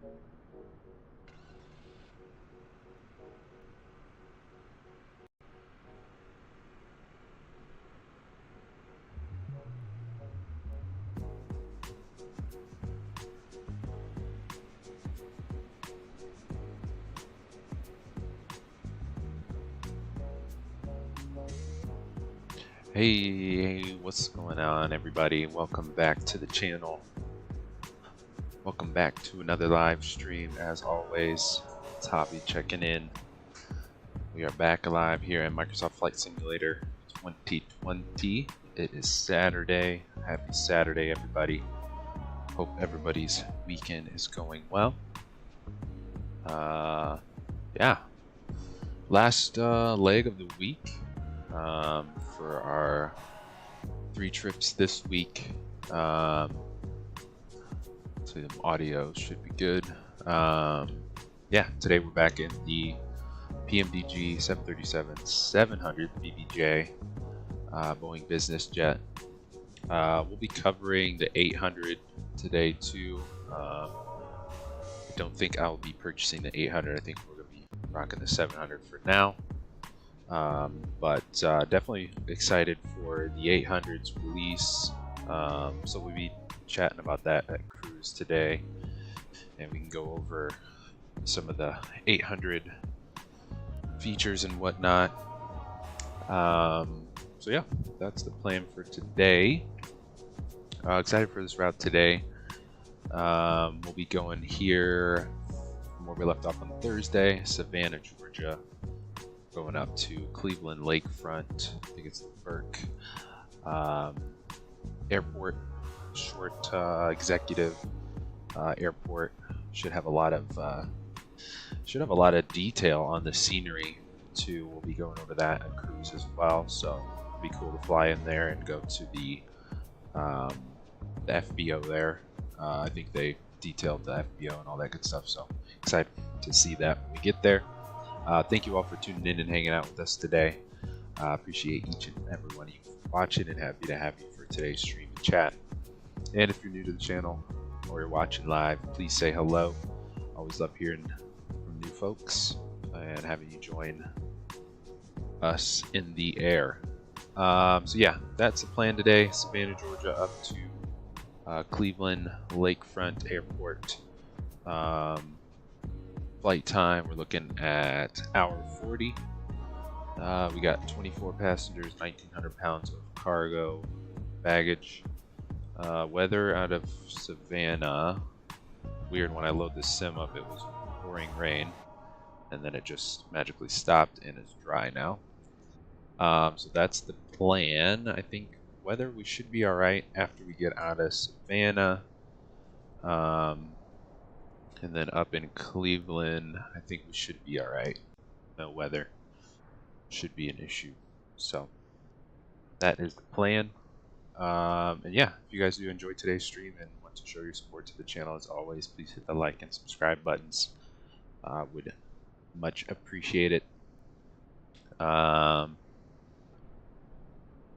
Hey, what's going on, everybody? Welcome back to the channel. Welcome back to another live stream. As always, it's Hobby checking in. We are back alive here in Microsoft Flight Simulator 2020. It is Saturday. Happy Saturday, everybody. Hope everybody's weekend is going well. Yeah, last leg of the week. For our 3 trips this week. So the audio should be good. Yeah, today we're back in the PMDG 737-700 BBJ Boeing business jet. We'll be covering the 800 today too. I don't think I'll be purchasing the 800. I think we're going to be rocking the 700 for now. But definitely excited for the 800's release. So we'll be chatting about that at Cruise today, and we can go over some of the 800 features and whatnot. So yeah, that's the plan for today. Excited for this route today. We'll be going here from where we left off on Thursday, Savannah, Georgia. Going up to Cleveland Lakefront, I think it's the Burke Airport, short executive airport. Should have a lot of detail on the scenery too. We'll be going over that at Cruise as well, so it'll be cool to fly in there and go to the FBO there. I think they detailed the FBO and all that good stuff, so excited to see that when we get there. Thank you all for tuning in and hanging out with us today. Appreciate each and every one of you watching, and happy to have you for today's stream and chat. And if you're new to the channel or you're watching live, please say hello. Always love hearing from new folks and having you join us in the air. So yeah, that's the plan today. Savannah, Georgia up to Cleveland Lakefront Airport. Flight time, we're looking at hour 40. We got 24 passengers, 1,900 pounds of cargo, baggage. Weather out of Savannah. Weird, when I load the sim up, it was pouring rain, and then it just magically stopped and is dry now. So that's the plan. I think weather, we should be all right after we get out of Savannah. And then up in Cleveland, I think we should be all right. No weather should be an issue. So that is the plan. And yeah, if you guys do enjoy today's stream and want to show your support to the channel, as always, please hit the like and subscribe buttons. Would much appreciate it. Yeah,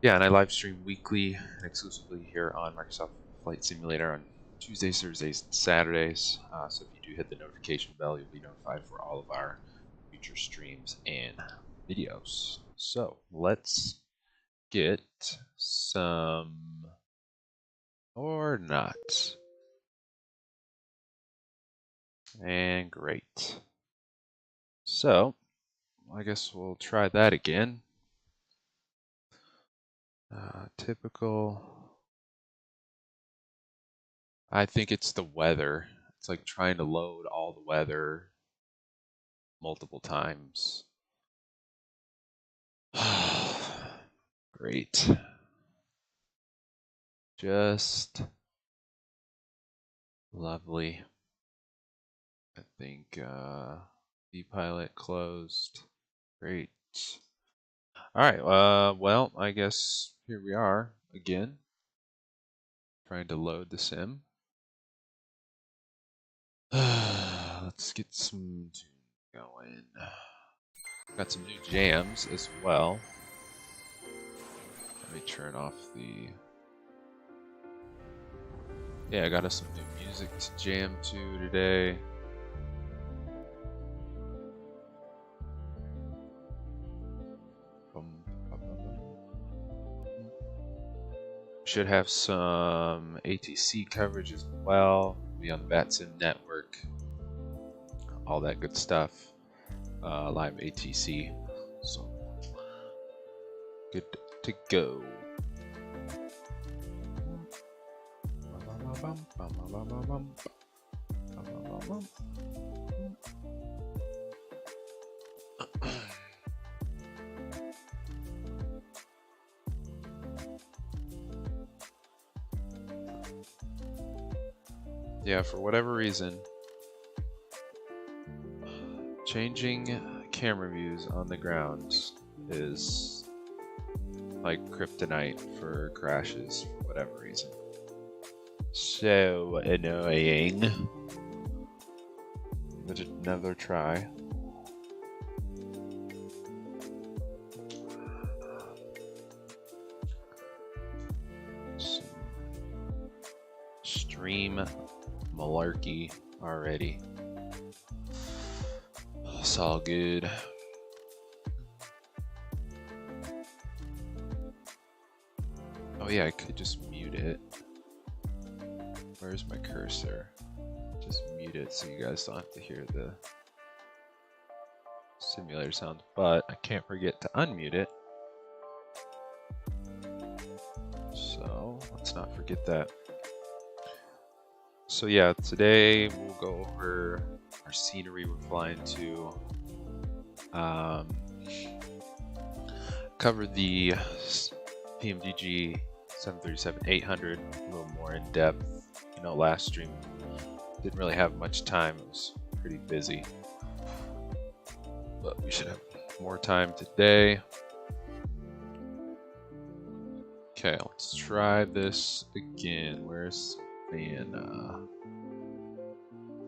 and I live stream weekly and exclusively here on Microsoft Flight Simulator on Tuesdays, Thursdays, and Saturdays. So if you do hit the notification bell, you'll be notified for all of our future streams and videos. So let's get some, or not. And great. So I guess we'll try that again. Typical. I think it's the weather. It's like trying to load all the weather multiple times. Great. Just lovely. I think V-Pilot closed. Great. Alright, well, I guess here we are again. Trying to load the sim. Let's get some tunes going. Got some new jams as well. Let me turn off the... Yeah, I got us some new music to jam to today. should have some ATC coverage as well. Be on the BatSim network, all that good stuff. Live ATC, so good to go. Yeah, for whatever reason, changing camera views on the ground is like kryptonite for crashes for whatever reason. So annoying. But another try. Some stream malarkey already. It's all good. Oh yeah, I could just mute it. Where's my cursor? Just mute it so you guys don't have to hear the simulator sound, but I can't forget to unmute it. So let's not forget that. So yeah, today we'll go over our scenery we're flying to. Cover the PMDG 737-800 a little more in depth. You know, last stream didn't really have much time. It was pretty busy, but we should have more time today. Okay, let's try this again. Where's Savannah?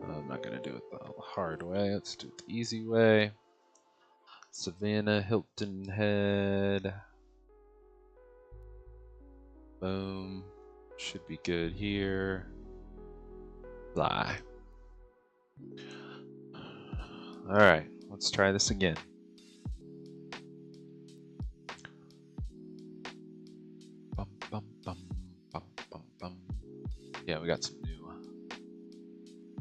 I'm not gonna do it the hard way. Let's do it the easy way. Savannah, Hilton Head. Boom. Should be good here. Fly. Alright, let's try this again. Bum, bum, bum, bum, bum, bum. Yeah, we got some new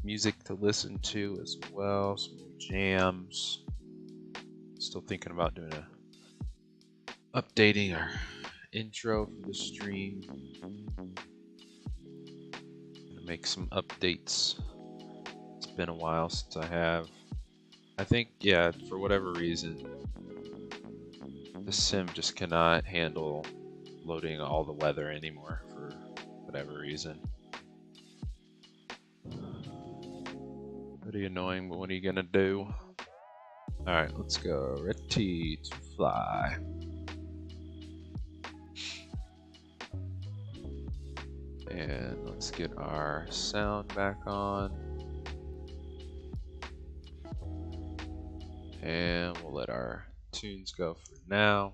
music to listen to as well, some new jams. Still thinking about doing updating our intro for the stream. Gonna make some updates. It's been a while since I have. I think, yeah, for whatever reason, the sim just cannot handle loading all the weather anymore for whatever reason. Pretty annoying, but what are you gonna do? Alright, let's go. Ready to fly. And let's get our sound back on. And we'll let our tunes go for now.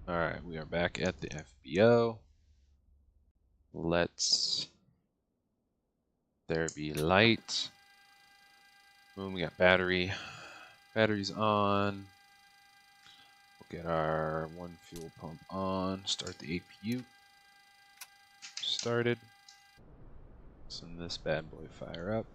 Alright, we are back at the FBO. Let's there be light. Boom, we got batteries on. We'll get our one fuel pump on, start the APU. Started. Send this bad boy fire up.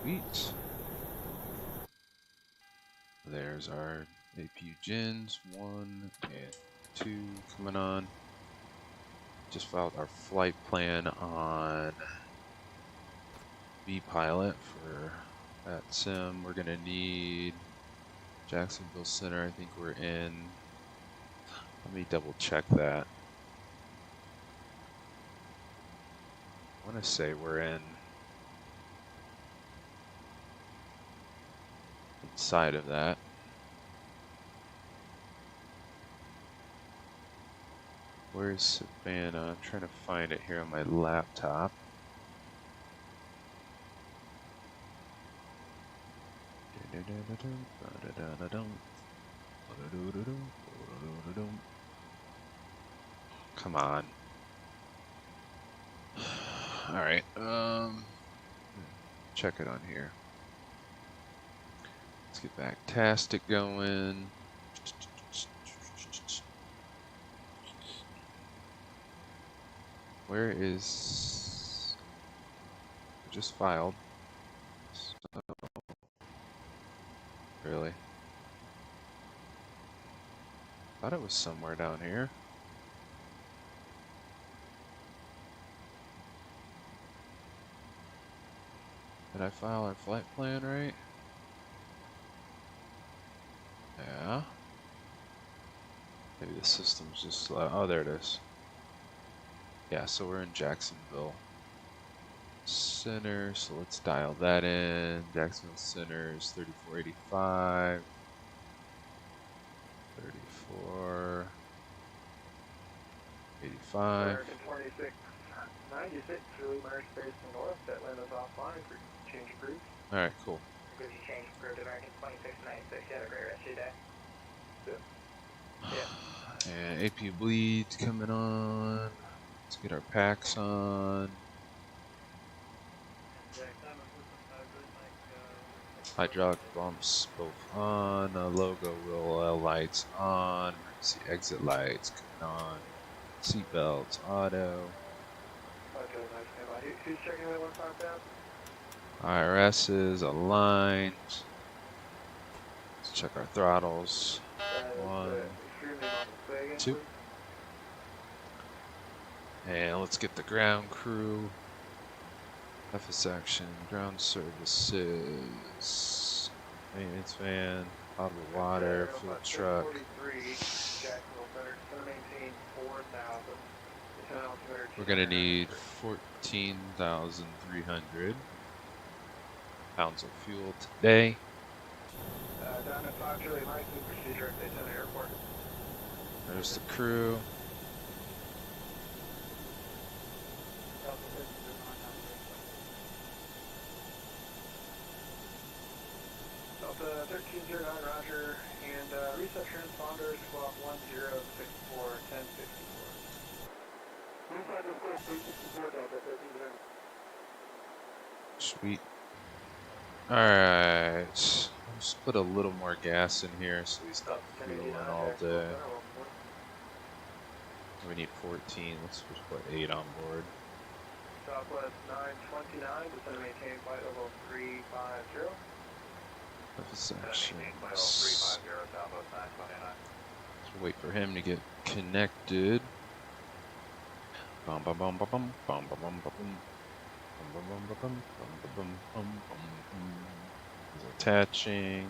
Sweet. There's our APU gens 1 and 2 coming on. Just filed our flight plan on vPilot for that sim. We're gonna need Jacksonville Center, I think we're in. Let me double check that. I want to say we're inside of that. Where's Savannah? I'm trying to find it here on my laptop. Come on. All right. Check it on here. Let's get Backtastic going. Where is? Just filed. So, really? Thought it was somewhere down here. Did I file our flight plan right? Yeah. Maybe the system's just slow. Oh, there it is. Yeah, so we're in Jacksonville Center, so let's dial that in. Jacksonville Center is 3485. 3485. 96, Julie Murray Space North, Atlanta's offline for change of group. Alright, cool. Good, you change of group to American 2696. You have a great rest of your day. Yeah. And AP bleed coming on. Let's get our packs on. Hydraulic bumps both on. Logo wheel lights on. Emergency exit lights coming on. Seatbelts auto. Who's checking that 155? IRS is aligned. Let's check our throttles. 1, 2. And let's get the ground crew. FS action, ground services, maintenance van, potable water, fuel truck. We're gonna need 14,300 pounds of fuel today. There's the crew. Delta 1309, Roger, and reset transponders, swap 1064, 1064. Sweet. Alright. Let's put a little more gas in here so he's not fueling all day. We need 14. Let's just put 8 on board. Southwest 929, descend maintain flight level 350. Section. Let's wait for him to get connected. Bum bum bum bum bum bum bum bum bum bum. He's attaching.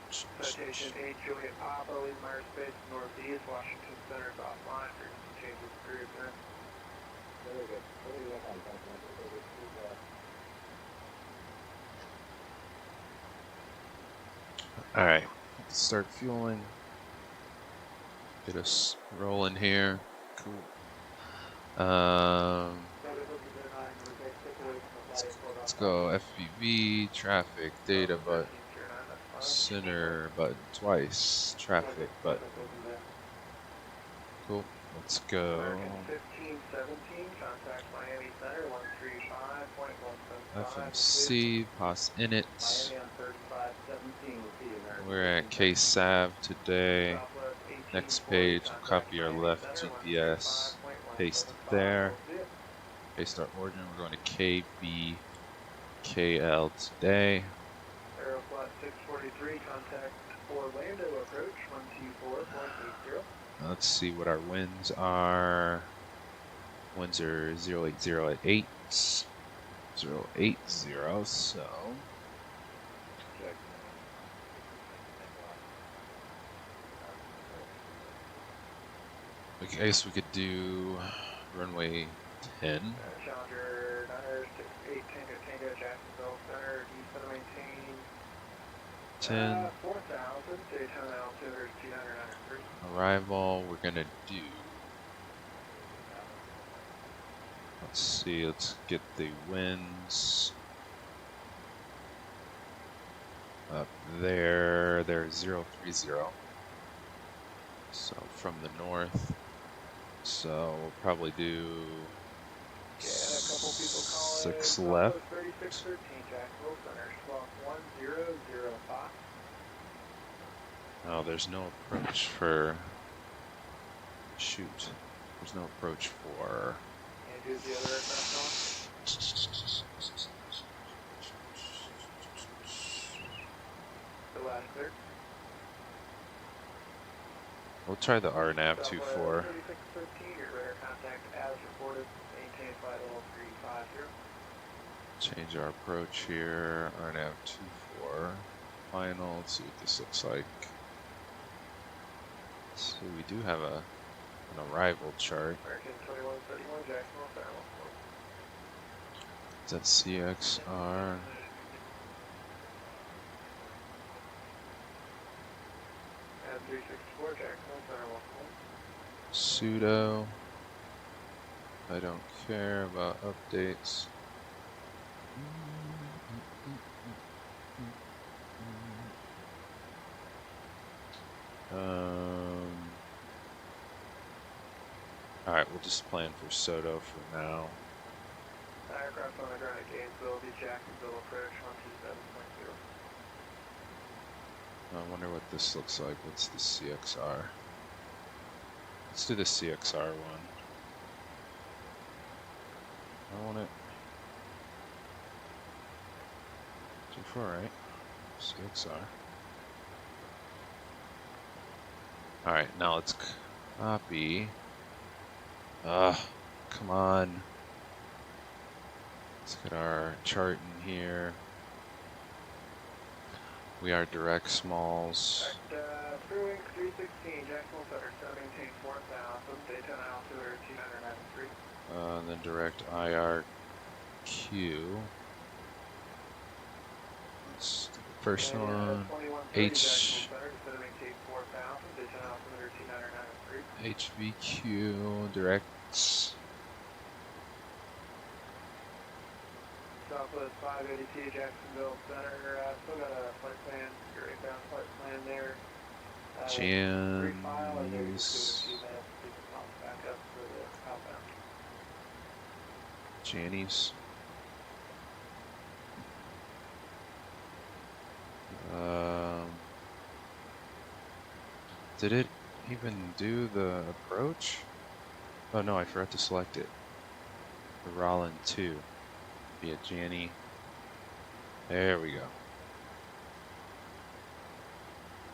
Citation 8 Juliet Papa, lead Myers Space Northeast, Washington Center is offline for change of crew. Very good. Alright, let's start fueling. Get us rolling here. Cool. Let's go FPV, traffic, data button, center button twice, traffic button. Cool, let's go. FMC, POS init. We're at KSAV today. Next page, we'll copy our left GPS, paste it there. Paste our origin, we're going to KBKL today. Aeroflot 643, contact Orlando approach 124.80. Let's see what our winds are. Winds are 080 at 8. 080, so I guess we could do runway 10. Challenger 968 Tango Tango, Jacksonville Center, descend and maintain 10. 4,000, Daytona altitude 293. Arrival, we're gonna do. Let's see, let's get the winds up there. They're 030. So from the north. So we'll probably do Yeah, a couple people calling. 6 left. 3613 Jacksonville Center, swap 1005. Oh, there's no approach for. Shoot. There's no approach for. And do the other aircraft on? The last clear. We'll try the RNAV 24. 3613, your radar contact as reported, maintain flight level 350. Change our approach here. RNAV 24. Final. Let's see what this looks like. So we do have an arrival chart. American 2131, Jacksonville Center. Is that CXR? And 364, Jacksonville Center. Pseudo. I don't care about updates. Alright, we'll just plan for Soto for now. Aircraft on the ground at Gainesville, the Jacksonville approach 127.0. I wonder what this looks like. What's the CXR? Let's do the CXR one. I want it. 24, right? CXR. Alright, now let's copy. Come on. Let's get our chart in here. We are direct SMALZ. Brewing 316, Jacksonville Center, maintain 4,000, Daytona altitude 293. Then direct IRQ. Let's do the first one. H. HVQ directs. Southwest 582 Jacksonville Center. Still got a flight plan, your inbound flight plan there. JANYS. Back up for the outbound. JANYS. Did it even do the approach? Oh no, I forgot to select it. The Rollin 2. Be a Janny. There we go.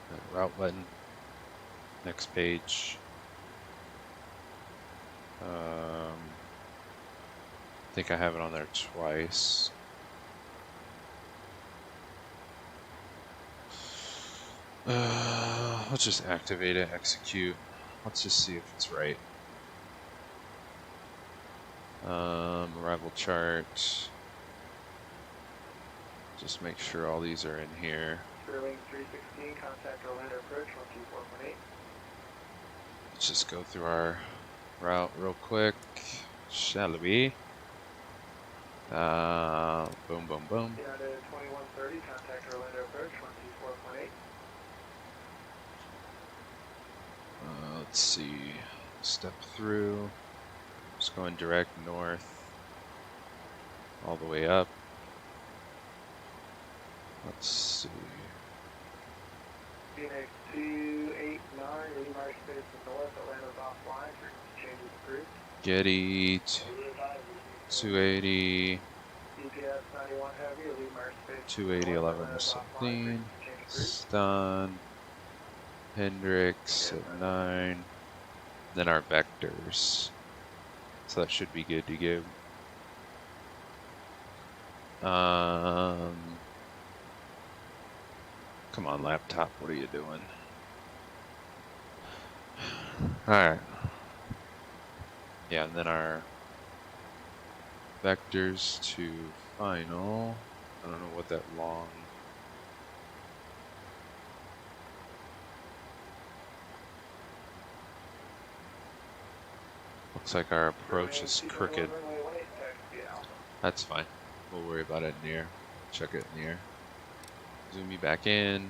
That route button. Next page. I think I have it on there twice. Let's just activate it, execute. Let's just see if it's right. Arrival chart. Just make sure all these are in here. Sterling 316, contact Orlando approach 124.8. Let's just go through our route real quick, shall we? Boom, boom, boom. 2130, contact Orlando approach 124.8. Let's see. Step through. Just going direct north, all the way up. Let's see. Phoenix 289, leading marsh space to north, Atlanta's offline, frequency changes approved. Getty 280. DPS 91 heavy, lead marsh space 280, 11 something. Stun. Hendrix at 9. Then our vectors. So that should be good to go. Come on, laptop, what are you doing? Alright. Yeah, and then our vectors to final. I don't know what that long. Looks like our approach is crooked. That's fine. We'll worry about it in the air. Check it in the air. Zoom me back in.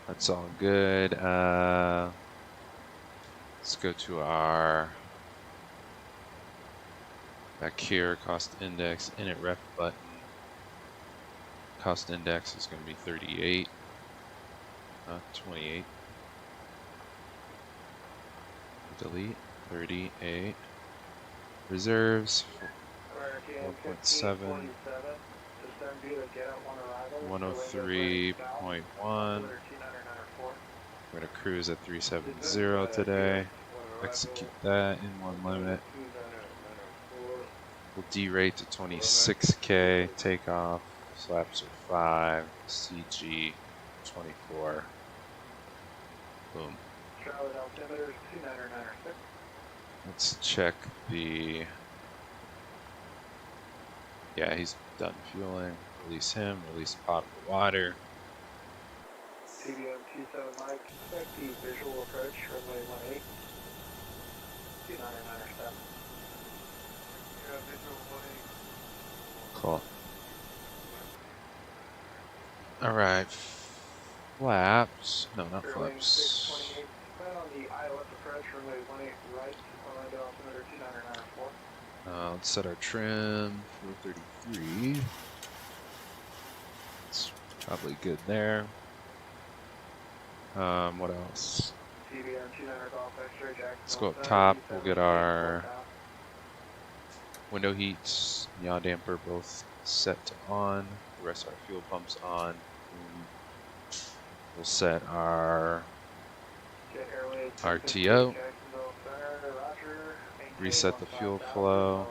That's all good. Let's go to our back here, cost index, init ref button. Cost index is going to be 38, not 28. Delete 38. Reserves 4.7. 103.1. We're going to cruise at 370 today. Execute that in one limit. We'll derate to 26K. Takeoff. Flaps are 5. CG 24. Boom. Let's check the. Yeah, he's done fueling. Release him. Release potable water. CBM 27 Mike, expect the visual approach, runway 18. 2997. Visual 18. Cool. Alright. Flaps. No, not flaps. 628. Plan on the ILS approach, runway 18 right, Orlando altimeter 2994. Let's set our trim 433. It's probably good there. What else? Let's go up top. We'll get our window heats, yaw damper both set to on. The rest of our fuel pumps on. We'll set our RTO. Reset the fuel flow.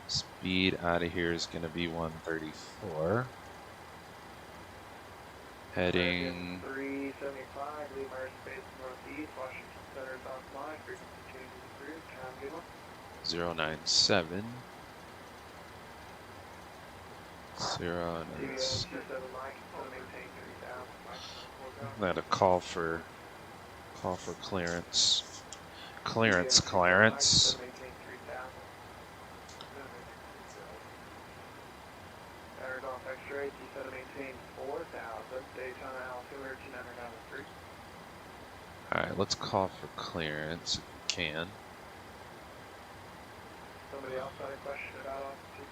Speed out of here is going to be 134. Heading 375, leave our space northeast, Washington Center is offline, frequency changes approved, time given. 097. 097. I'm going to call for clearance. Clearance. Alright, let's call for clearance if we can. Somebody else had a question about altitude?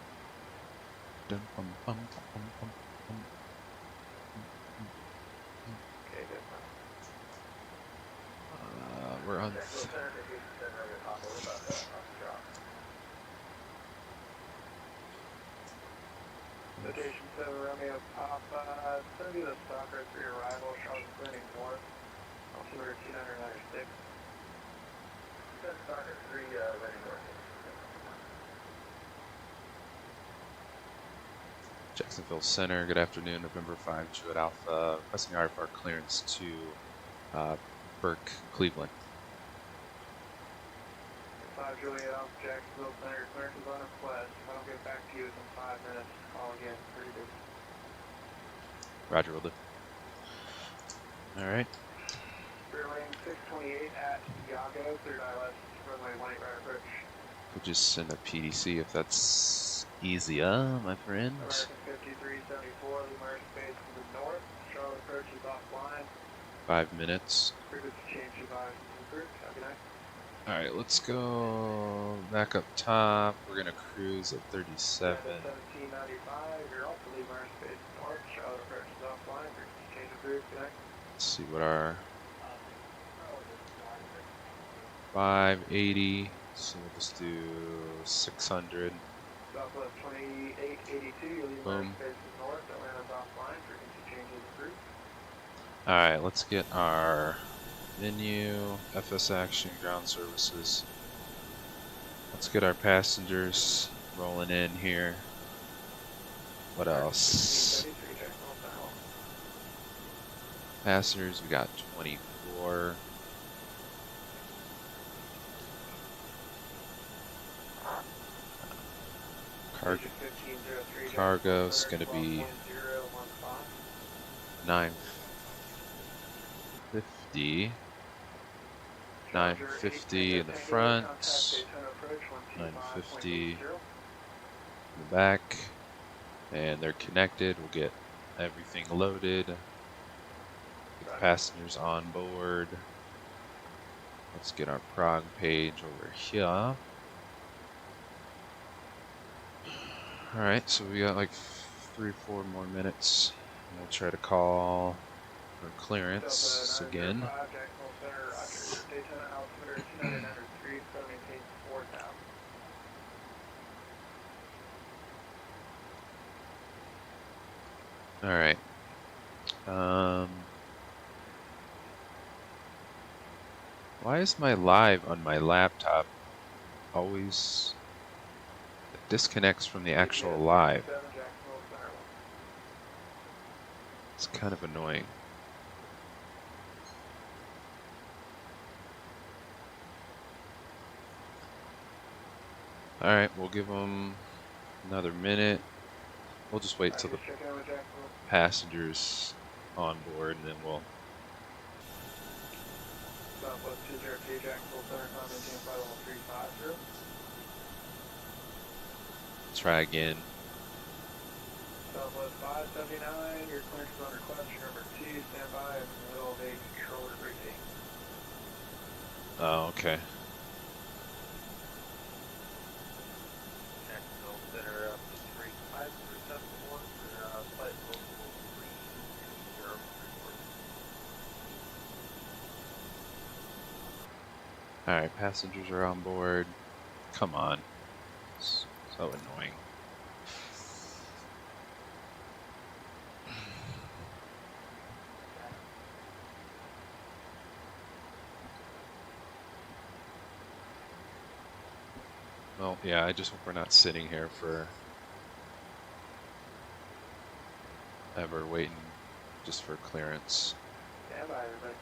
Okay, good. We're on. Notation 7 Romeo Papa, send you the stalker for your arrival, Charles Clinic North, altimeter 2996. Stalker 3, landing north. Jacksonville Center, good afternoon, November 5, Juliet Alpha, requesting RFR clearance to Burke, Cleveland. 5 Juliet Alpha, Jacksonville Center, clearance is on request. If I don't get back to you within 5 minutes, call again, pretty busy. Roger, will do. Alright. Rearwing 628 at Yago, third ILS, runway 18 right approach. We'll just send a PDC if that's easier, my friend. American 5374, Lemur space to the north. Charlotte approach is offline. 5 minutes. Frequency change advised improved. Have a good night. Alright, let's go back up top. We're going to cruise at 37. 1795, you're also Lemur space north. Charlotte approach is offline. Frequency change approved. Good night. Let's see what our 580. So we'll just do 600. Southwest 2882, you're Lemur Boom. space north. Atlanta's offline. Frequency changes approved. Alright, let's get our menu, FS Action, ground services. Let's get our passengers rolling in here. What else? Passengers, we got 24. Cargo is going to be 950. 950 in the front, 950 in the back, and they're connected. We'll get everything loaded, get the passengers on board. Let's get our prog page over here. Alright, so we got like 3 or 4 more minutes. We'll try to call for clearance again. Alright. Why is my live on my laptop always disconnects from the actual live? It's kind of annoying. Alright, we'll give them another minute. We'll just wait till the passengers on board and then we'll try again. Southwest 579, your clearance is under question number 2, stand by in the middle of a controller briefing. Oh, okay. Jacksonville Center up to 3571, flight local 320. Alright, passengers are on board. Come on. It's so annoying. Well, yeah, I just hope we're not sitting here for ever waiting just for clearance. Stand by, everybody.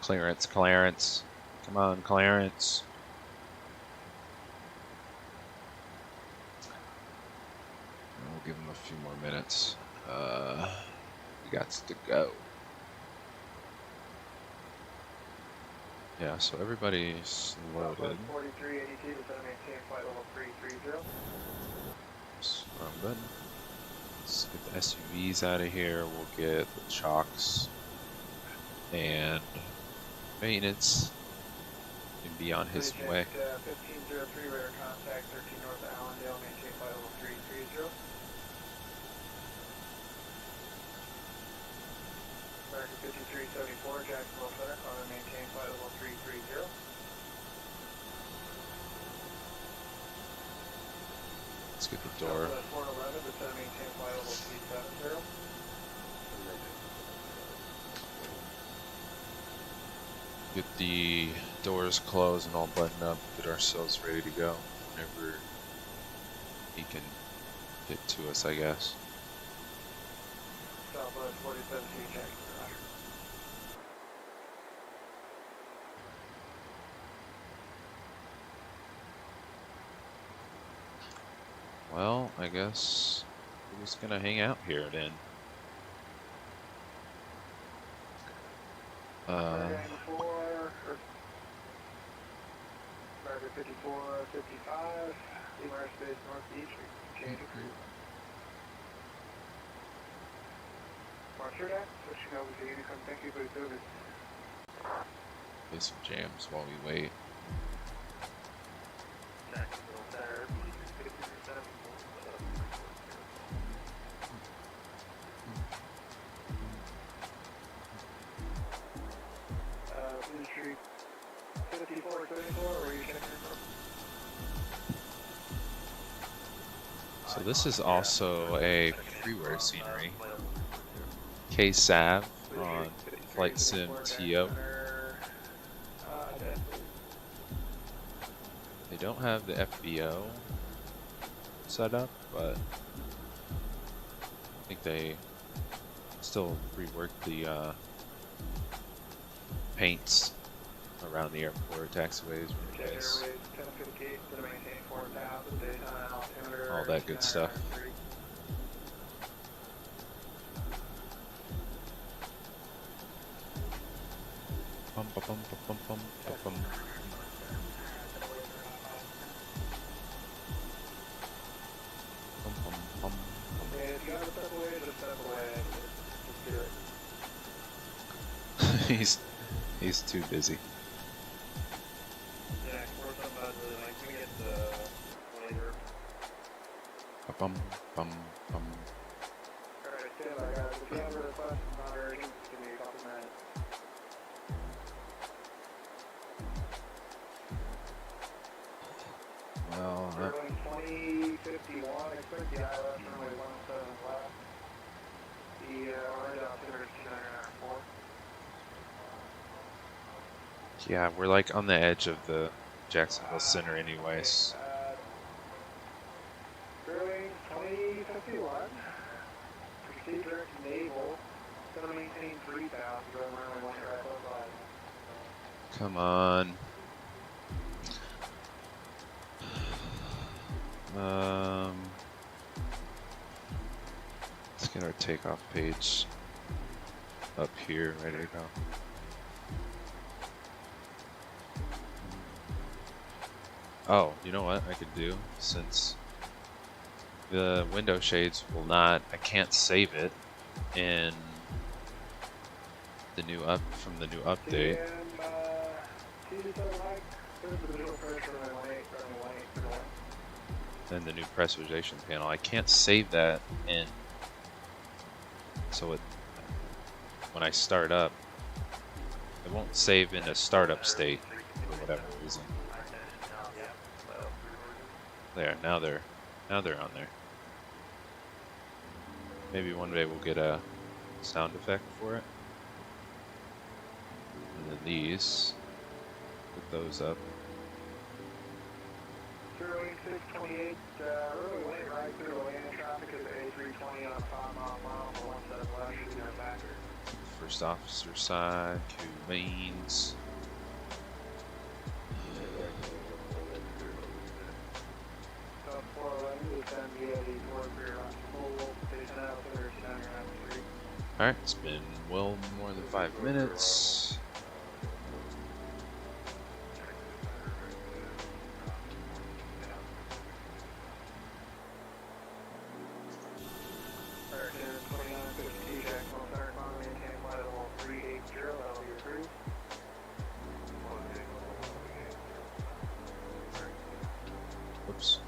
Clearance, clearance. Come on, clearance. We'll give them a few more minutes. We got to go. Yeah, so everybody's loaded. 4382 to maintain flight level 330. Wrong button. Let's get the SUVs out of here. We'll get the chocks and maintenance and be on his way. 1503 radar contact 13 north of Allendale, maintain flight level 330. American 5374, Jacksonville Center, on maintain flight level 330. Let's get the door. 411 to maintain flight level 370. Get the doors closed and all buttoned up. Get ourselves ready to go whenever he can get to us, I guess. Southwest 47 Jackson. Well, I guess we're just gonna hang out here then. 5455, Lemar Space Northeast, change of crew. Roger that, switching over to Honeycomb, thank you for the service. Play some jams while we wait. Jacksonville Center, 5337. Ministry 5474, where are you checking from? So this is also a freeware scenery. KSAV on Flight Sim TO. They don't have the FBO set up, but I think they still reworked the paints around the airport, taxiways, runways, all that good stuff. Bum, ba, bum, ba, bum, bum, ba, bum. Bum, bum, bum, bum. If you gotta step away, just step away. Just do it. He's too busy. Yeah, or somebody like we get the later. Ba, bum, bum, bum. Alright, stand by, guys. If you have a request, it's not urgent, just give me a couple minutes. Well, We're going 2051, expect the ILS runway 17 left. The orange altimeter is 2994. yeah, we're like on the edge of the Jacksonville Center anyways. Brewing 2051. Proceed direct to naval. Gonna maintain 3000, going runway 1 right above. Come on. Let's get our takeoff page up here, ready to go. Oh, you know what I could do, since the window shades will not, I can't save it in the new from the new update. And the new pressurization panel, I can't save that in, so it, when I start up, it won't save in a startup state for whatever reason. There, now they're on there. Maybe one day we'll get a sound effect for it. And then these, put those up. 0628, really late right through the land traffic is A320 on 5 mile for 17 left, shooting our backer. First officer side, Q mains. Alright, it's been well more than 5 minutes. Whoops.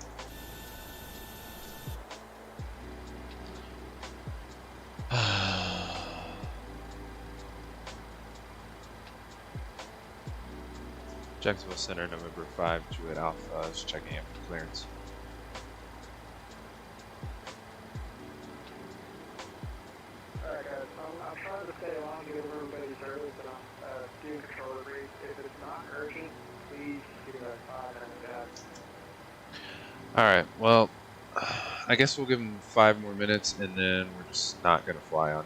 Jacksonville Center, November 5, Juliet Alpha is checking in for clearance. Alright guys, I'm trying to stay along to give everybody service, and I'm doing controller brief. If it's not urgent, please give us 5 minutes. Alright, well, I guess we'll give them 5 more minutes, and then we're just not going to fly on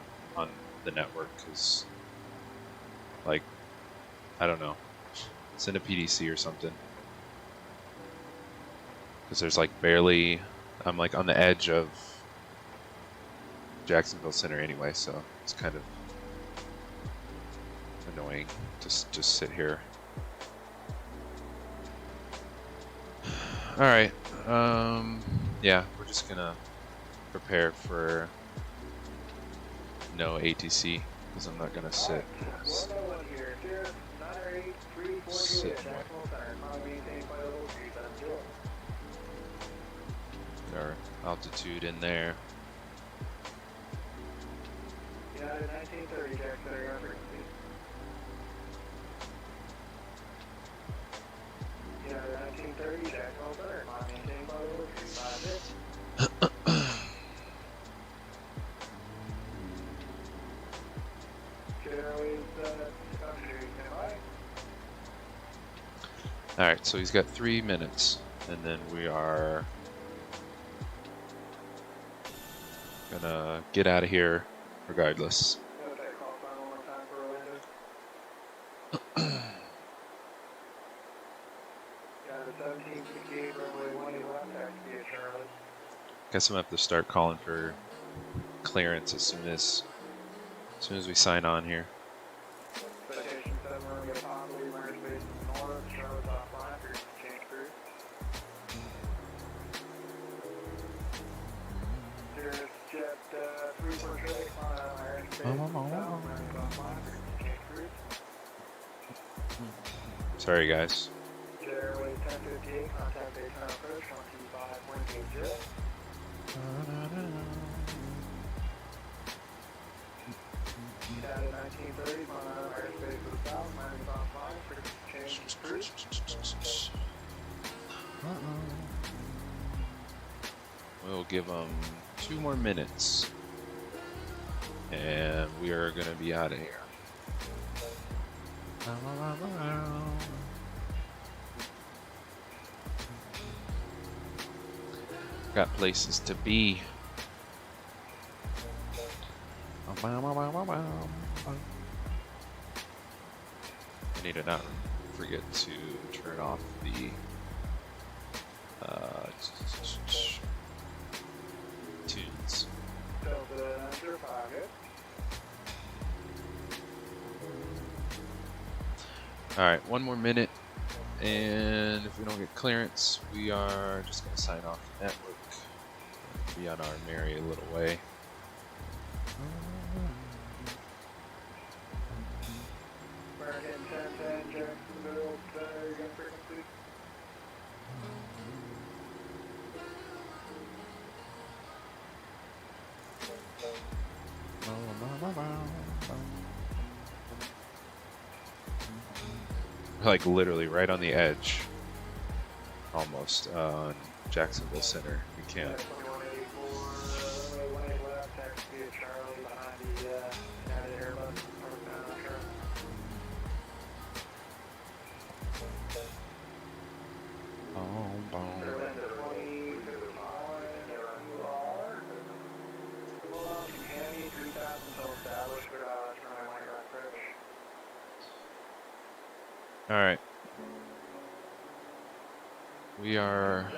the network, because, like, I don't know. Send a PDC or something. Because there's like barely, I'm like on the edge of Jacksonville Center anyway, so it's kind of annoying to just sit here. Alright, yeah, we're just gonna prepare for no ATC, because I'm not gonna sit. Our altitude in there. United 1930, Jack, center your frequency. United 1930, Jack, all center. Maintain by the look, 5 Alright, so he's got 3 minutes, and then we are gonna get out of here regardless. 1768, runway 18 left, taxi to Charlotte. Guess I'm gonna have to start calling for clearance as soon as we sign on here. Citation 7, runway possibly emerge base in the north, Charlotte's offline, for change crew. There's jet 346 on airspace south, runway offline, for change crew. Sorry, guys. Airway 1058, contact Daytona approach, 125, wind gauge jet. Data 1930, airspace to the south, landing offline, for change crew. We'll give them 2 more minutes, and we are gonna be out of here. Got places to be. I need to not forget to turn off the tunes. Alright, 1 more minute, and if we don't get clearance, we are just going to sign off the network. Be on our merry little way. American 1010, Jacksonville, gun frequency. Like literally right on the edge, almost on Jacksonville Center. We can't. All right. We are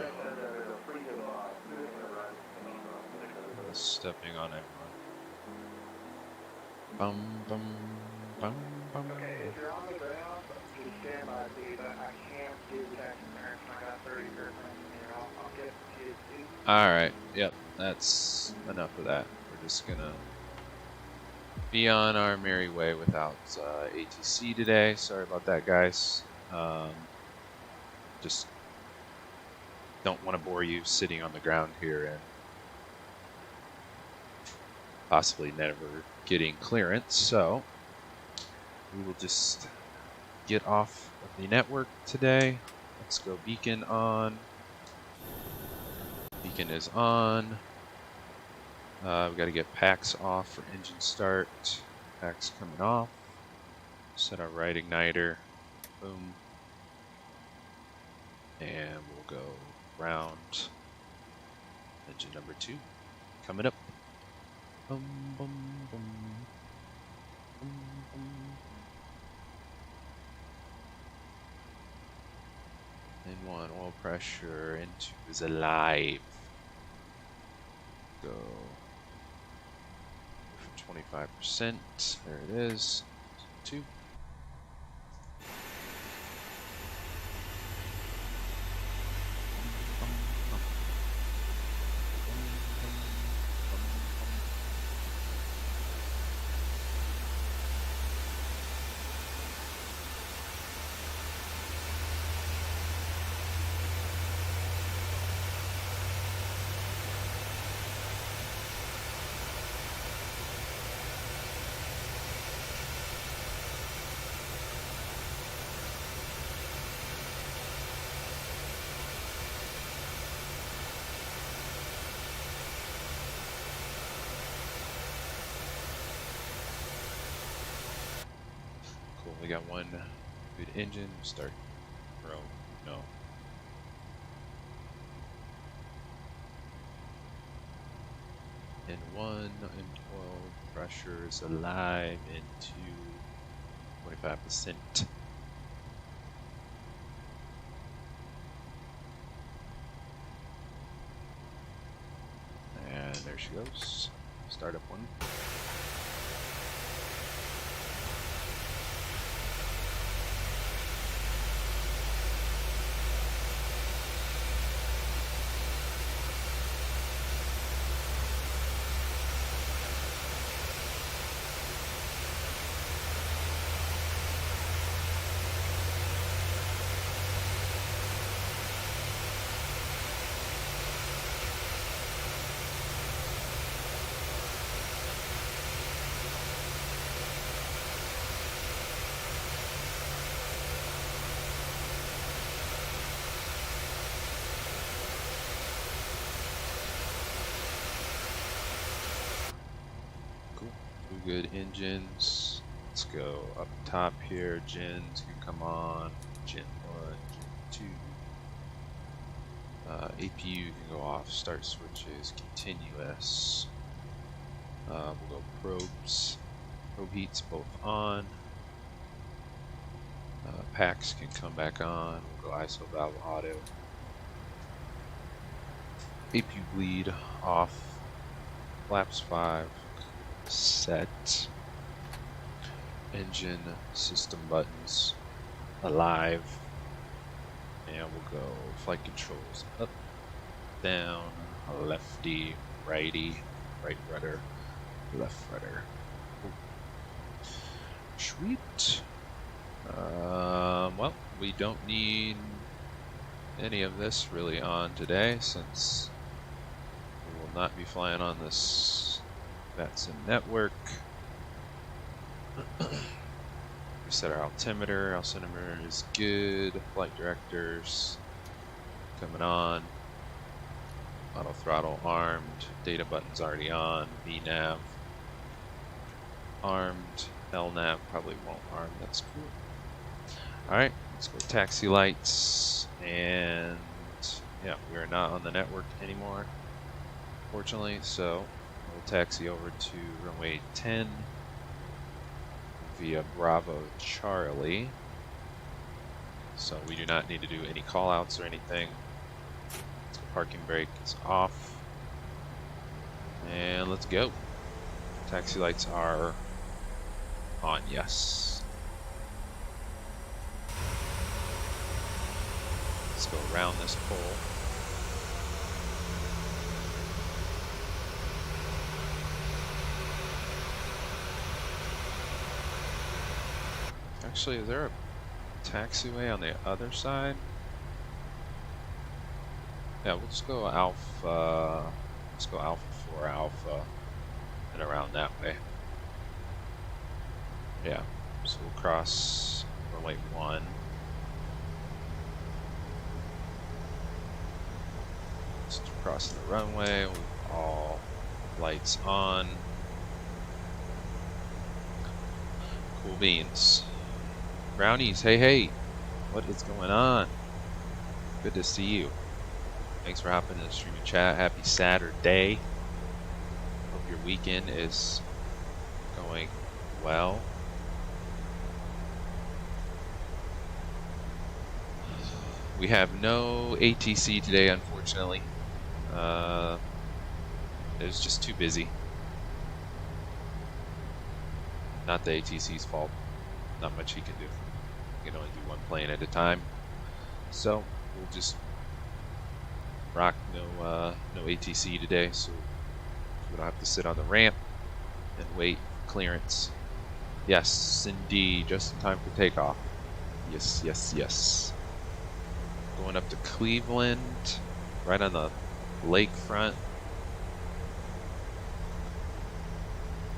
stepping on everyone. Bum, bum, bum. Okay, if you're on the ground, just stand by, please. I can't do taxi clearance. I got 30 here. I'll get to you. All right. Yep. That's enough of that. We're just gonna be on our merry way without ATC today. Sorry about that, guys. Just don't want to bore you sitting on the ground here and possibly never getting clearance. So we will just get off of the network today. Let's go beacon on. Beacon is on. We've got to get packs off for engine start. Packs coming off. Set our right igniter. Boom. And we'll go round. Engine number 2 coming up. Boom, boom, boom. Boom, boom. And 1, oil pressure into is alive. Go. 25%. There it is. 2. We got 1 good engine. Start. Bro, no. And 1 and 12 pressures alive into 25%. goes. Startup one. Good engines. Let's go up top here. Gens can come on. Gen 1, Gen 2. APU can go off. Start switches. Continuous. We'll go probes. Probe heats both on. Packs can come back on. We'll go ISO valve auto. APU bleed off. Flaps 5. Set. Engine system buttons alive, and we'll go flight controls up, down, lefty, righty, right rudder, left rudder. Ooh. Sweet. Well, we don't need any of this really on today since we will not be flying on this VATSIM network. We set our altimeter. Altimeter is good. Flight directors coming on. Auto throttle armed. Data button's already on. VNav armed. LNav probably won't arm. That's cool. Alright, let's go taxi lights. And yeah, we're not on the network anymore, fortunately, so we'll taxi over to runway 10 via Bravo Charlie. So we do not need to do any callouts or anything. So parking brake is off. And let's go. Taxi lights are on, yes. Let's go around this pole. Actually, is there a taxiway on the other side? Yeah, we'll just go Alpha. Let's go Alpha 4 Alpha and around that way. Yeah, so we'll cross runway 1. Just crossing the runway with all lights on. Cool beans. Brownies, hey hey, what is going on? Good to see you. Thanks for hopping in the streaming chat. Happy Saturday. Hope your weekend is going well. We have no ATC today, unfortunately. It was just too busy. Not the ATC's fault. Not much he can do. He can only do one plane at a time. So we'll just rock no ATC today, so we don't have to sit on the ramp and wait for clearance. Yes, indeed, just in time for takeoff. Yes, yes, yes. Going up to Cleveland, right on the lakefront.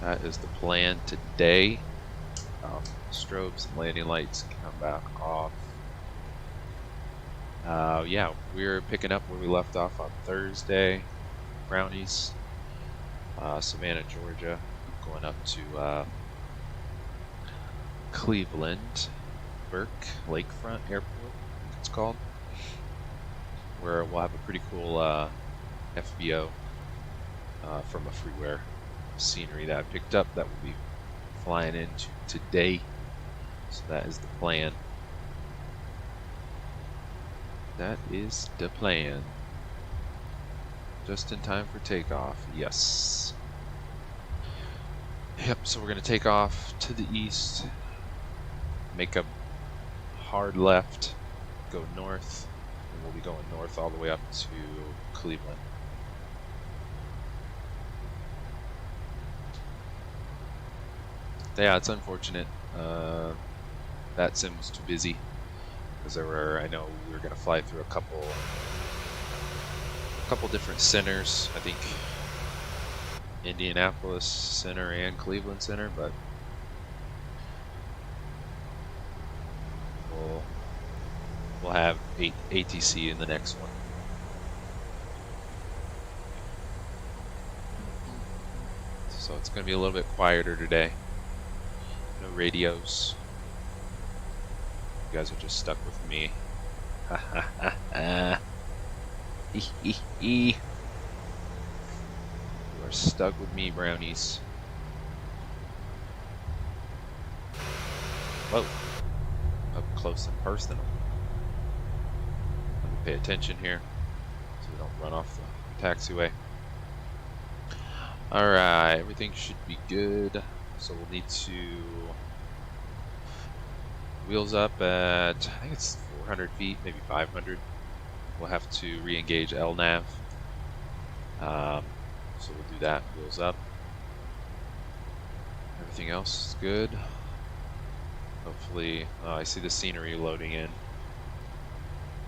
That is the plan today. Strobes and landing lights can come back off. Yeah, we're picking up where we left off on Thursday. Brownies, Savannah, Georgia, going up to Cleveland, Burke, Lakefront Airport, it's called, where we'll have a pretty cool FBO from a freeware scenery that I picked up that we'll be flying into today. So that is the plan. That is the plan. Just in time for takeoff. Yes. Yep, so we're going to take off to the east, make a hard left, go north, and we'll be going north all the way up to Cleveland. Yeah, it's unfortunate. That sim was too busy because I know we were going to fly through a couple different centers. I think Indianapolis Center and Cleveland Center, but we'll have ATC in the next one. So it's going to be a little bit quieter today. No radios. You guys are just stuck with me. Ha ha ha ha. You are stuck with me, brownies. Whoa. Up close and personal. Let me pay attention here so we don't run off the taxiway. Alright, everything should be good. So we'll need to wheels up at, I think it's 400 feet, maybe 500. We'll have to re-engage LNAV. So we'll do that, wheels up. Everything else is good. Hopefully, I see the scenery loading in.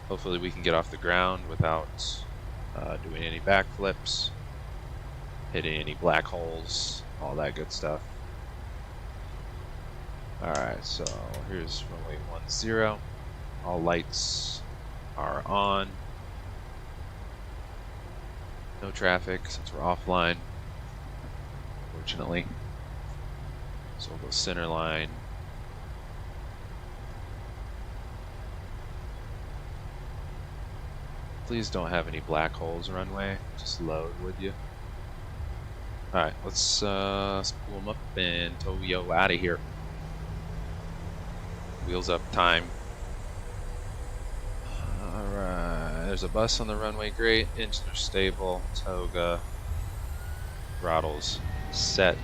Hopefully we can get off the ground without doing any backflips, hitting any black holes, all that good stuff. Alright, so here's runway 10. All lights are on. No traffic since we're offline, unfortunately. So we'll go center line. Please don't have any black holes runway. Just load, would you? Alright, let's pull them up and tow yo out of here. Wheels up time. Alright, there's a bus on the runway, great. Engines are stable. Toga. Throttles set.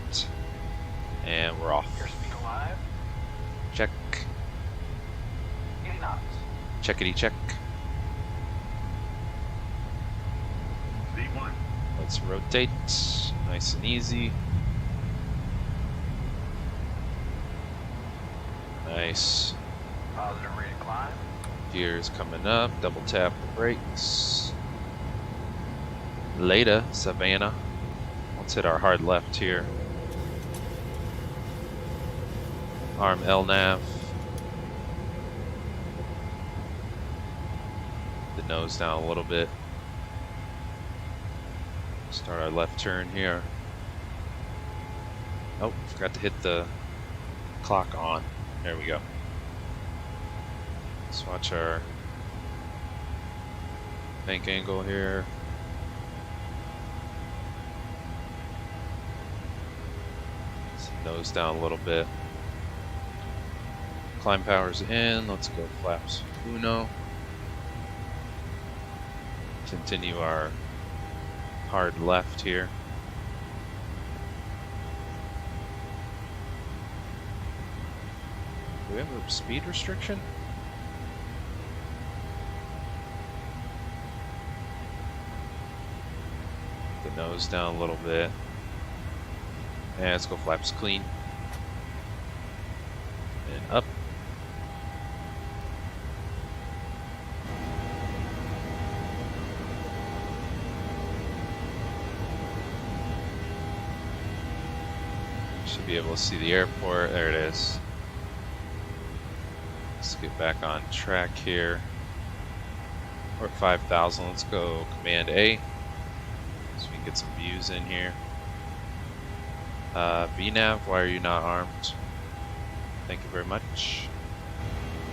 And we're off. Airspeed alive. Check. 80 knots. Checkity check. V1. Let's rotate. Nice and easy. Nice. Positive rate of climb. Gears coming up. Double tap the brakes. Later, Savannah. Let's hit our hard left here. Arm LNAV. The nose down a little bit. Start our left turn here. Oh, forgot to hit the clock on. There we go. Let's watch our bank angle here. Nose down a little bit. Climb power's in. Let's go flaps uno. Continue our hard left here. Do we have a speed restriction? The nose down a little bit. And let's go flaps clean. And up. Should be able to see the airport. There it is. Let's get back on track here. We're at 5,000. Let's go Command A so we can get some views in here. VNAV, why are you not armed? Thank you very much.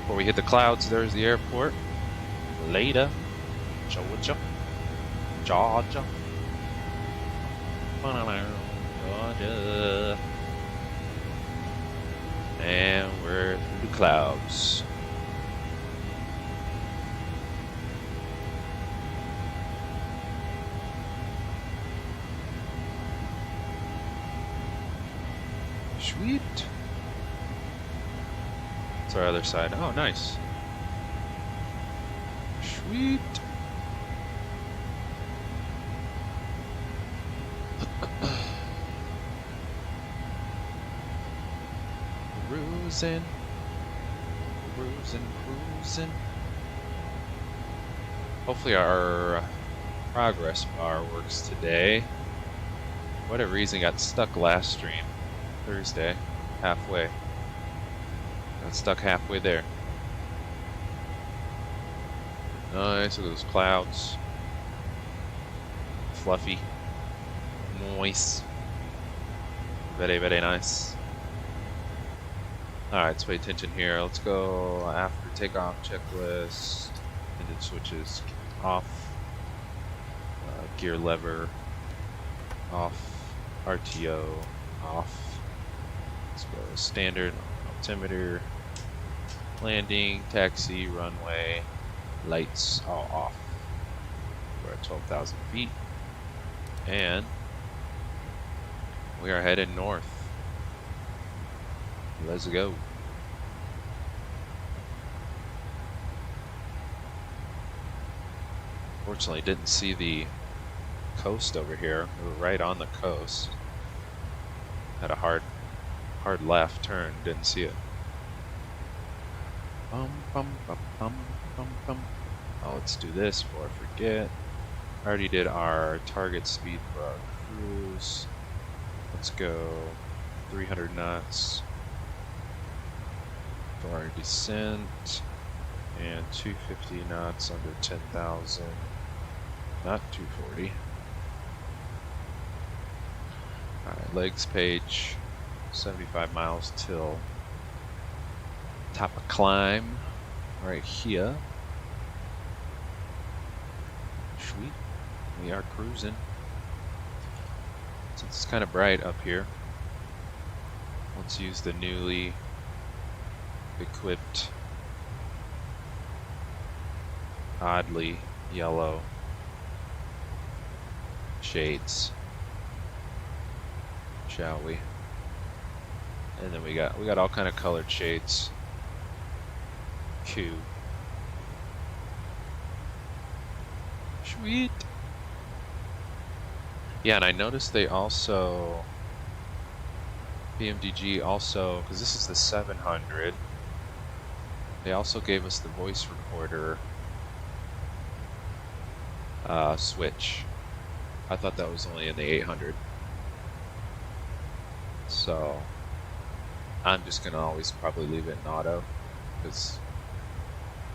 Before we hit the clouds, there's the airport. Later. Georgia. Georgia. Georgia. And we're through the clouds. Sweet. It's our other side. Oh, nice. Sweet. Cruising. Cruising. Hopefully our progress bar works today. For whatever reason, got stuck last stream. Thursday. Halfway. Got stuck halfway there. Nice, look at those clouds. Fluffy. Nice. Very, very nice. Alright, let's pay attention here. Let's go after takeoff checklist. Engine switches off. Gear lever off. RTO off. Let's go standard altimeter. Landing, taxi, runway. Lights all off. We're at 12,000 feet. And we are headed north. Let's go. Fortunately, didn't see the coast over here. We were right on the coast. Had a hard left turn. Didn't see it. Bum, bum, bum, bum, bum, bum. Oh, let's do this before I forget. I already did our target speed for our cruise. Let's go 300 knots for our descent and 250 knots under 10,000. Not 240. Alright, legs page 75 miles till top of climb right here. Sweet. We are cruising. Since it's kind of bright up here, let's use the newly equipped oddly yellow shades, shall we? And then we got all kind of colored shades. Q. Sweet. Yeah, and I noticed they also PMDG also, because this is the 700, they also gave us the voice recorder switch. I thought that was only in the 800. So I'm just gonna always probably leave it in auto because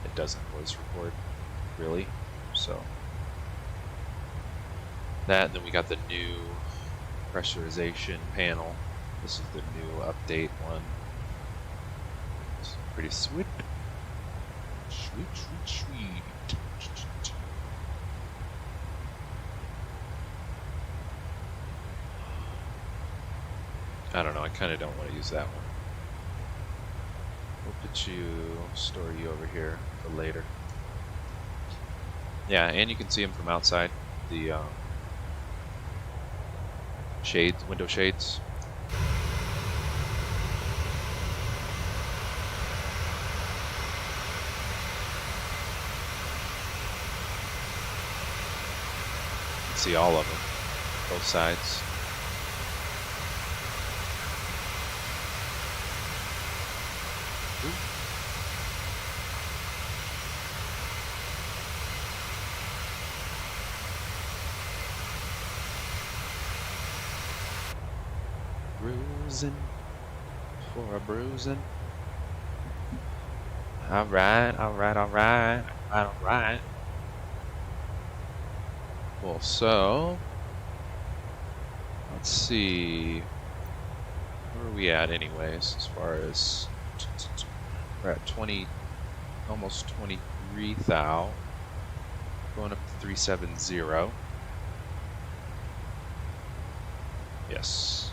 it doesn't voice record really. So that, and then we got the new pressurization panel. This is the new update one. It's pretty sweet. Sweet, sweet, sweet. I don't know, I kind of don't want to use that one. We'll put you, store you over here for later. Yeah, and you can see them from outside. The shades, window shades. You can see all of them, both sides. Bruising for a bruising. Alright, alright, alright, alright. Well, so let's see. Where are we at anyways, as far as we're at 20, almost 23 thou. Going up to 370. Yes.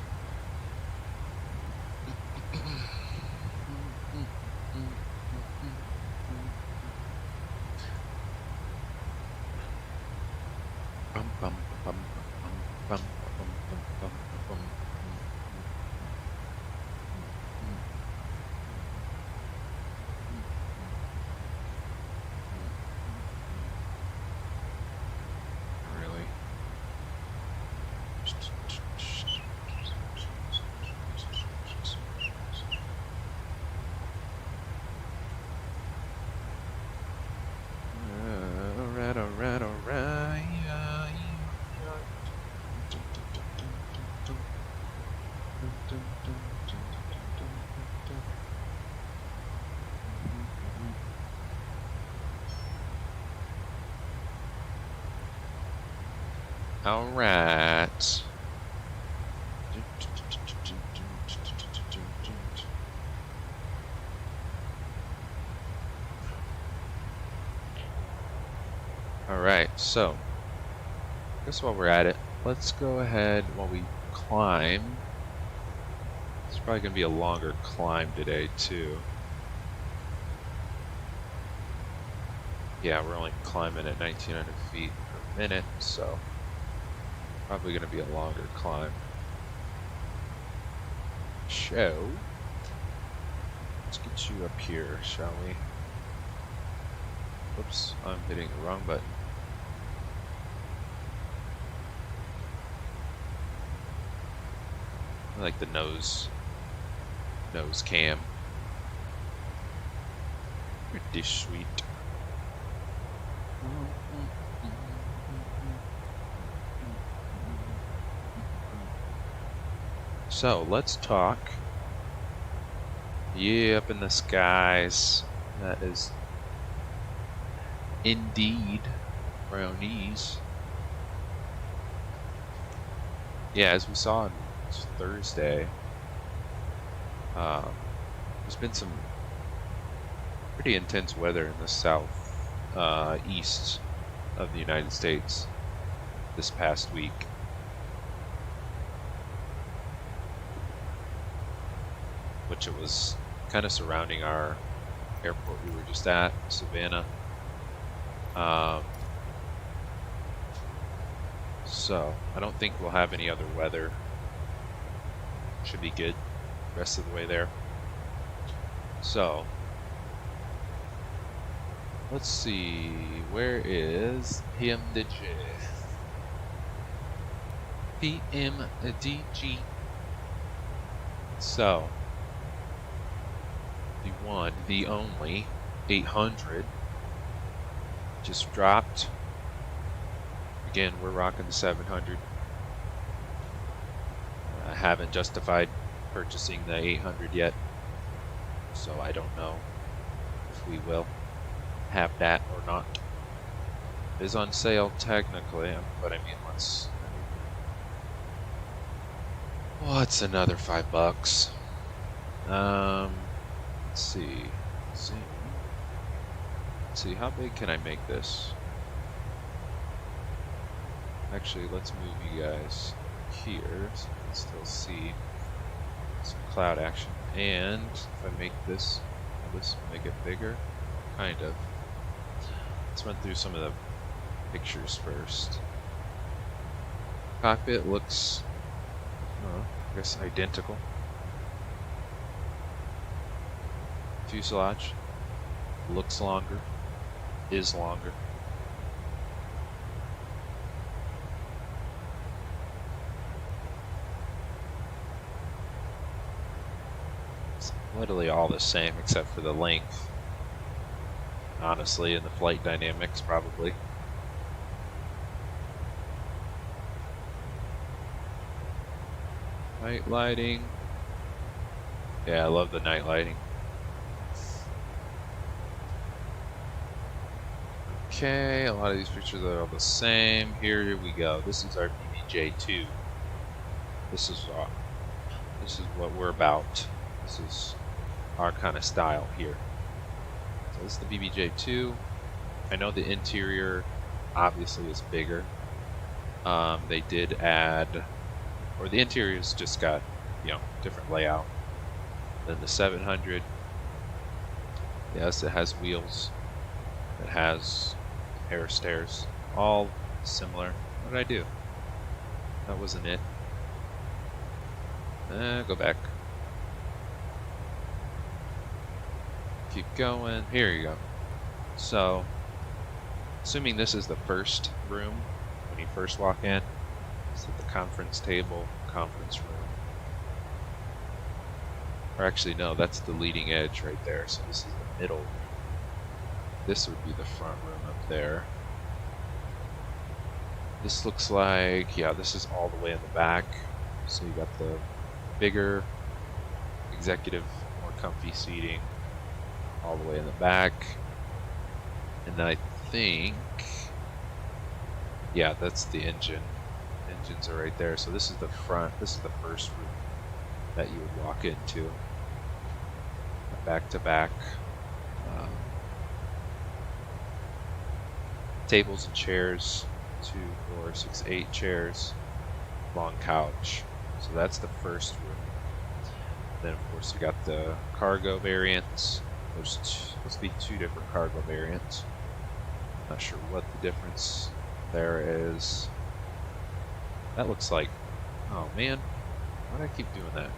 Alright, alright, alright. Alright. Alright, so I guess while we're at it, let's go ahead while we climb. It's probably going to be a longer climb today, too. Yeah, we're only climbing at 1900 feet per minute, so probably going to be a longer climb. So, let's get you up here, shall we? Oops, I'm hitting the wrong button. I like the nose cam. Pretty sweet. So let's talk. Yeah, up in the skies. That is indeed brownies. Yeah, as we saw on Thursday, there's been some pretty intense weather in the south east of the United States this past week. Which it was kind of surrounding our airport we were just at, Savannah. So I don't think we'll have any other weather. Should be good the rest of the way there. So let's see, where is PMDG? PMDG. So the one, the only 800 just dropped. Again, we're rocking the 700. I haven't justified purchasing the 800 yet, so I don't know if we will have that or not. It is on sale technically, but I mean, what's another $5? Let's see. Let's see, how big can I make this? Actually, let's move you guys here so you can still see some cloud action. And if I make this, will this make it bigger? Kind of. Let's run through some of the pictures first. Cockpit looks, I guess, identical. Fuselage looks longer, is longer. It's literally all the same except for the length, honestly, and the flight dynamics probably. Night lighting. Yeah, I love the night lighting. Okay, a lot of these pictures are all the same. Here we go. This is our BBJ 2. This is what we're about. This is our kind of style here. So this is the BBJ 2. I know the interior obviously is bigger. They did add, or the interior's just got, different layout than the 700. Yes, it has wheels. It has air stairs, all similar. What did I do? That wasn't it. Go back. Keep going. Here you go. So, assuming this is the first room when you first walk in, it's at the conference table, conference room. Or actually, no, that's the leading edge right there. So this is the middle room. This would be the front room up there. This looks like, yeah, this is all the way in the back. So you got the bigger executive, more comfy seating all the way in the back. And then I think, yeah, that's the engine. Engines are right there. So this is the front. This is the first room that you would walk into. Back to back. Tables and chairs. 2, 4, 6, 8 chairs. Long couch. So that's the first room. Then of course you got the cargo variants. There's supposed to be 2 different cargo variants. Not sure what the difference there is. That looks like, oh man, why do I keep doing that?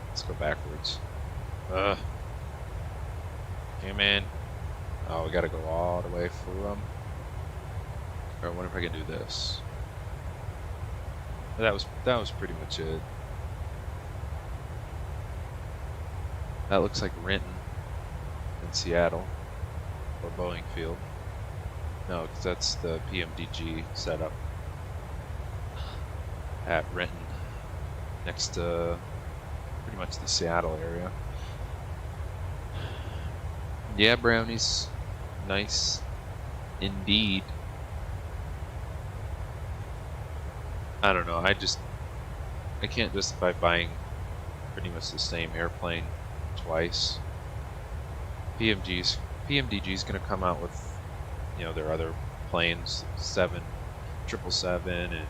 Let's go backwards. Come in. Oh, we gotta go all the way through them. Or I wonder if I can do this. That was pretty much it. That looks like Renton in Seattle or Boeing Field. No, because that's the PMDG setup at Renton, next to pretty much the Seattle area. Yeah, brownies, nice indeed. I don't know. I can't justify buying pretty much the same airplane twice. PMDG's gonna come out with, you know, their other planes, 777 and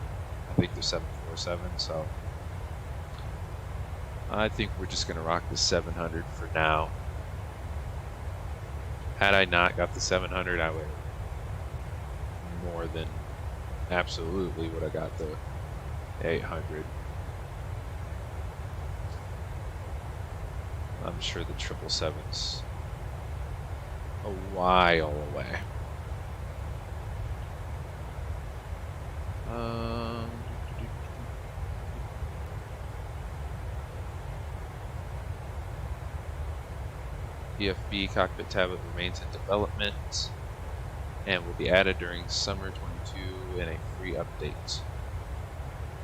I think the 747. So I think we're just gonna rock the 700 for now. Had I not got the 700, I would more than absolutely would have got the 800. I'm sure the 777's a while away. PFB cockpit tablet remains in development and will be added during summer 22 in a free update.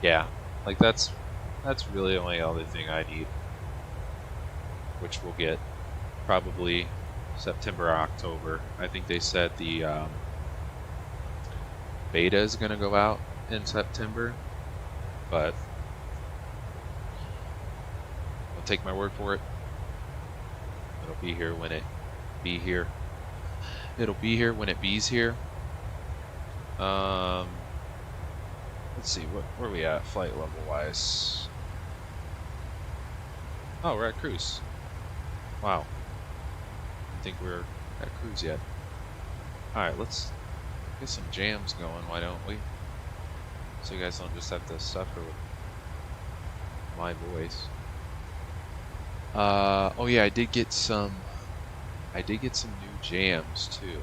Yeah, like that's really the only other thing I need, which we'll get probably September or October. I think they said the beta is going to go out in September, but I'll take my word for it. It'll be here when it be here. It'll be here when it be's here. Let's see, where are we at flight level wise? Oh, we're at cruise. Wow. I don't think we're at cruise yet. Alright, let's get some jams going, why don't we? So you guys don't just have to suffer with my voice. Oh yeah, I did get some new jams too.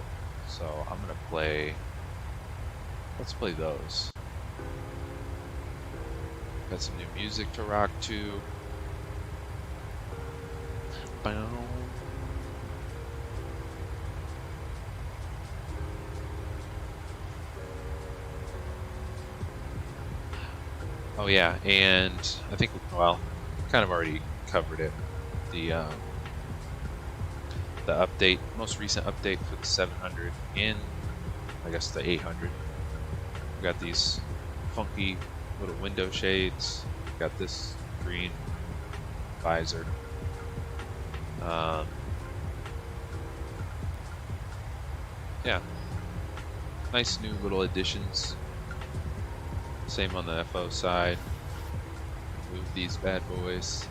So I'm gonna play, let's play those. Got some new music to rock to. Bow. Oh yeah, and I think, well, kind of already covered it. The update, most recent update for the 700 and I guess the 800. We got these funky little window shades. Got this green visor. Yeah, nice new little additions. Same on the FO side. Move these bad boys.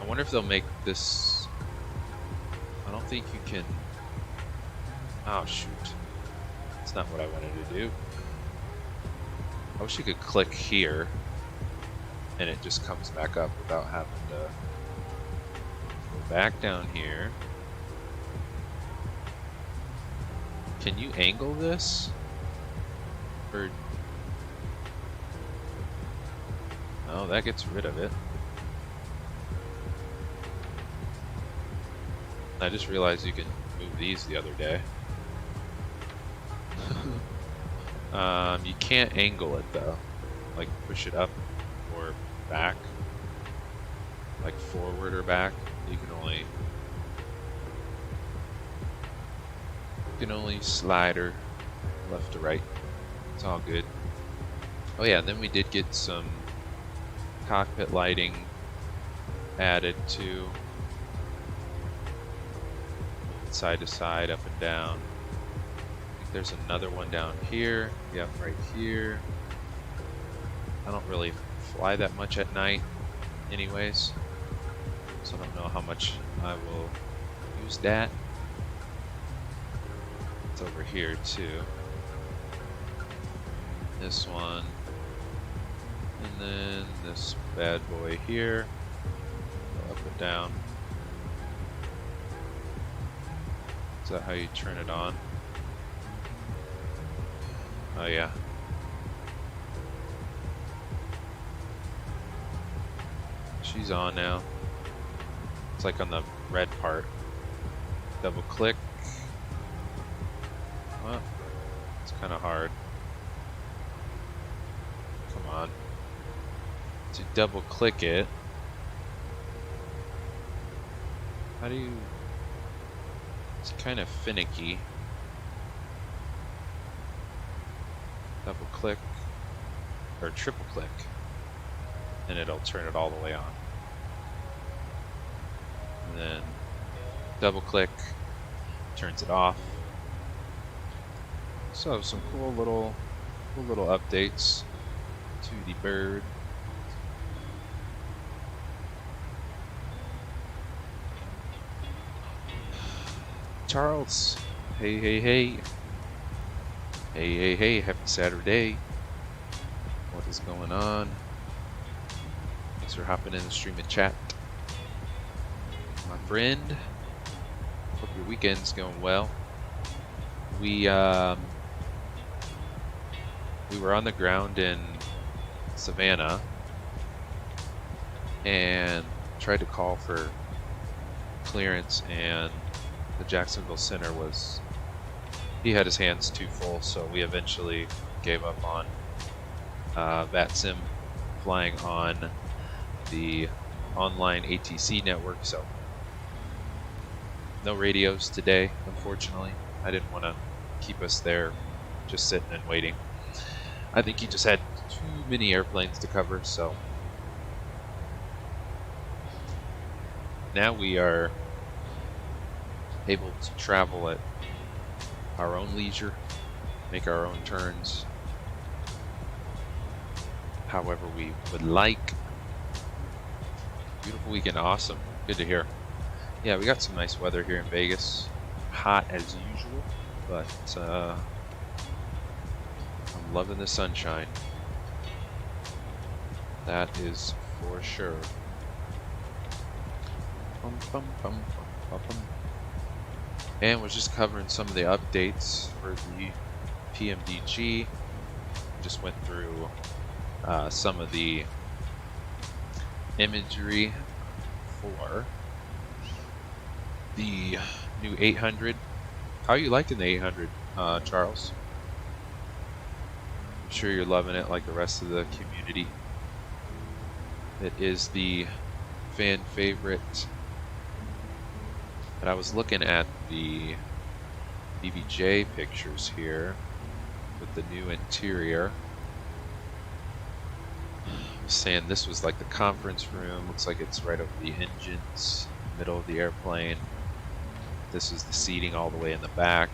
I wonder if they'll make this. I don't think you can. Oh shoot, that's not what I wanted to do. I wish you could click here and it just comes back up without having to go back down here. Can you angle this? Or no, that gets rid of it. I just realized you can move these the other day. You can't angle it though, like push it up or back, like forward or back. You can only slide her left to right. It's all good. Oh yeah, then we did get some cockpit lighting added to side to side, up and down. I think there's another one down here. Yeah, right here. I don't really fly that much at night anyways, so I don't know how much I will use that. It's over here too. This one. And then this bad boy here. Go up and down. Is that how you turn it on? Oh yeah. She's on now. It's like on the red part. Double click. Well, it's kind of hard. Come on. To double click it. How do you... It's kind of finicky. Double click. Or triple click. And it'll turn it all the way on. And then double click. Turns it off. So some cool little updates to the bird. Charles, hey, hey, hey. Hey, hey, hey, happy Saturday. What is going on? Thanks for hopping in the stream and chat. My friend, hope your weekend's going well. We were on the ground in Savannah and tried to call for clearance, and the Jacksonville Center he had his hands too full, so we eventually gave up on VATSIM flying on the online ATC network, so no radios today, unfortunately. I didn't want to keep us there just sitting and waiting. I think he just had too many airplanes to cover, so now we are able to travel at our own leisure, make our own turns however we would like. Beautiful weekend, awesome, good to hear. Yeah, we got some nice weather here in Vegas. Hot as usual, but I'm loving the sunshine. That is for sure. Bum, bum, bum, bum, bum. And we're just covering some of the updates for the PMDG. Just went through some of the imagery for the new 800. How are you liking the 800, Charles? I'm sure you're loving it like the rest of the community. It is the fan favorite. But I was looking at the BBJ pictures here with the new interior. I was saying this was like the conference room. Looks like it's right over the engines, middle of the airplane. This is the seating all the way in the back,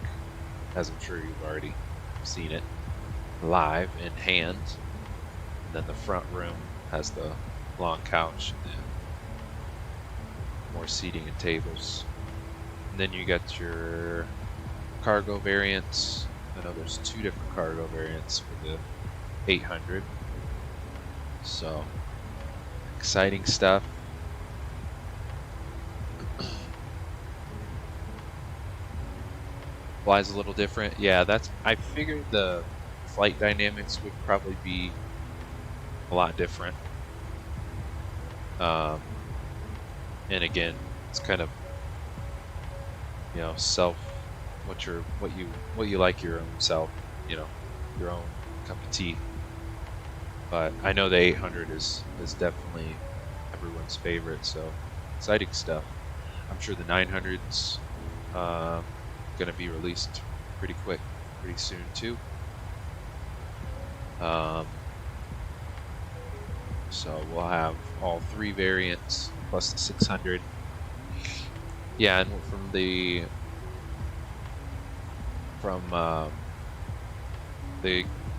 as I'm sure you've already seen it live in hand. And then the front room has the long couch and more seating and tables. And then you got your cargo variants. I know there's 2 different cargo variants for the 800. So, exciting stuff. Flies a little different. Yeah, I figured the flight dynamics would probably be a lot different. And again, it's kind of, you know, what you like your own self, you know, your own cup of tea. But I know the 800 is definitely everyone's favorite, so exciting stuff. I'm sure the 900's going to be released pretty soon too. So we'll have all 3 variants plus the 600. Yeah, and from the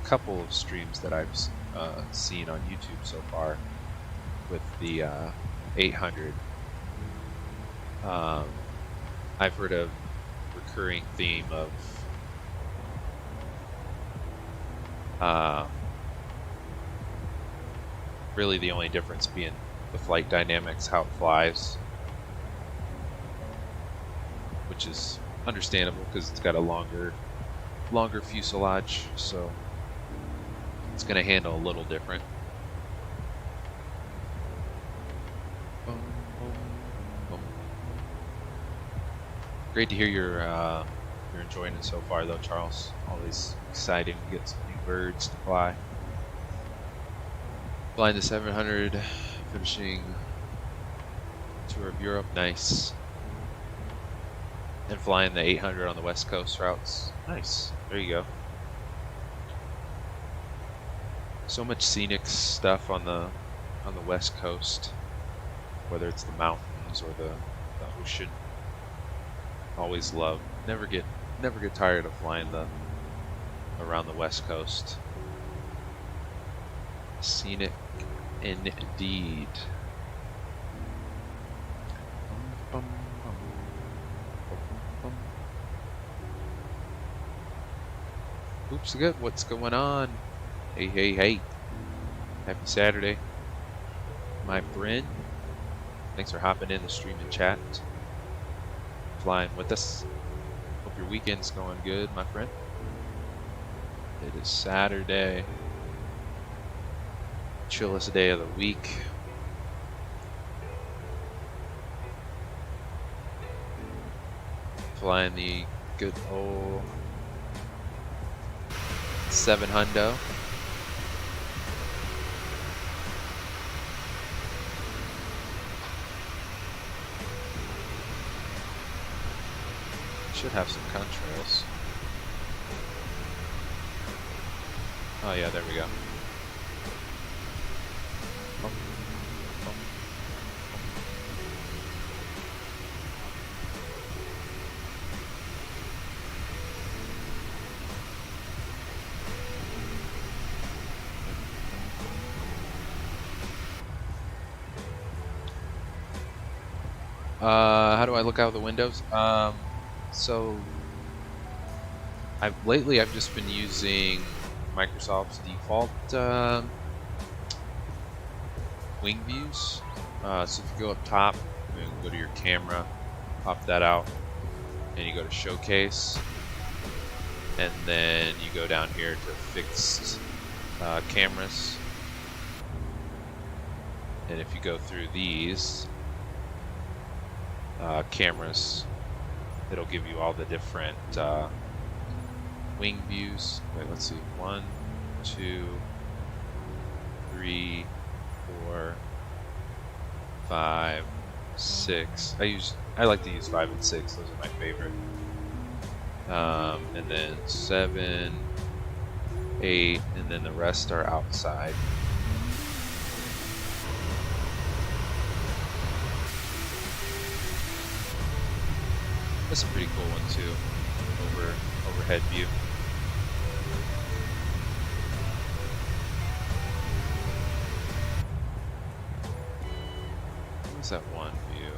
couple of streams that I've seen on YouTube so far with the 800, I've heard a recurring theme of really the only difference being the flight dynamics, how it flies, which is understandable because it's got a longer fuselage, so it's going to handle a little different. Great to hear you're enjoying it so far, though, Charles. Always exciting to get some new birds to fly. Flying the 700, finishing tour of Europe, nice. And flying the 800 on the West Coast routes, nice. There you go. So much scenic stuff on the West Coast, whether it's the mountains or the ocean. Always love. Never get tired of flying around the West Coast. Scenic indeed. Oops, good. What's going on? Hey. Happy Saturday, my friend. Thanks for hopping in the stream and chat. Flying with us. Hope your weekend's going good, my friend. It is Saturday. Chillest day of the week. Flying the good old 700. Should have some contrails. Oh yeah, there we go. How do I look out the windows? So lately I've just been using Microsoft's default wing views. So if you go up top, you go to your camera, pop that out, and you go to showcase, and then you go down here to fixed cameras, and if you go through these cameras, it'll give you all the different wing views. Wait, let's see. 1, 2, 3, 4, 5, 6. I like to use 5 and 6. Those are my favorite. And then 7, 8, and then the rest are outside. That's a pretty cool one too. Overhead view. What's that one view?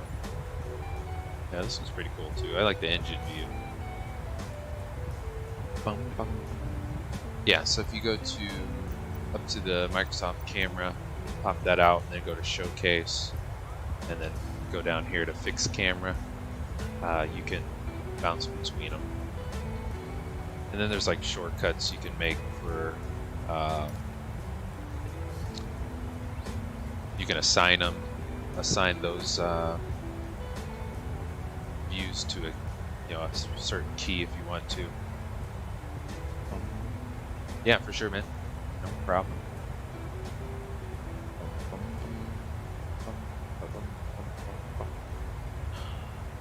Yeah, this one's pretty cool too. I like the engine view. Bum, bum. Yeah, so if you go up to the Microsoft camera, pop that out, and then go to showcase, and then go down here to fixed camera. You can bounce between them, and then there's like shortcuts you can make for you can assign those views to a certain key if you want to. Yeah, for sure, man. No problem.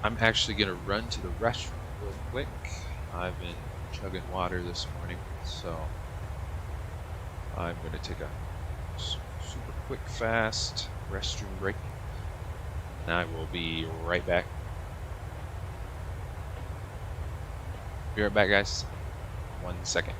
I'm actually gonna run to the restroom real quick. I've been chugging water this morning, so I'm gonna take a super quick, fast restroom break, and I will be right back. Be right back, guys. 1 second.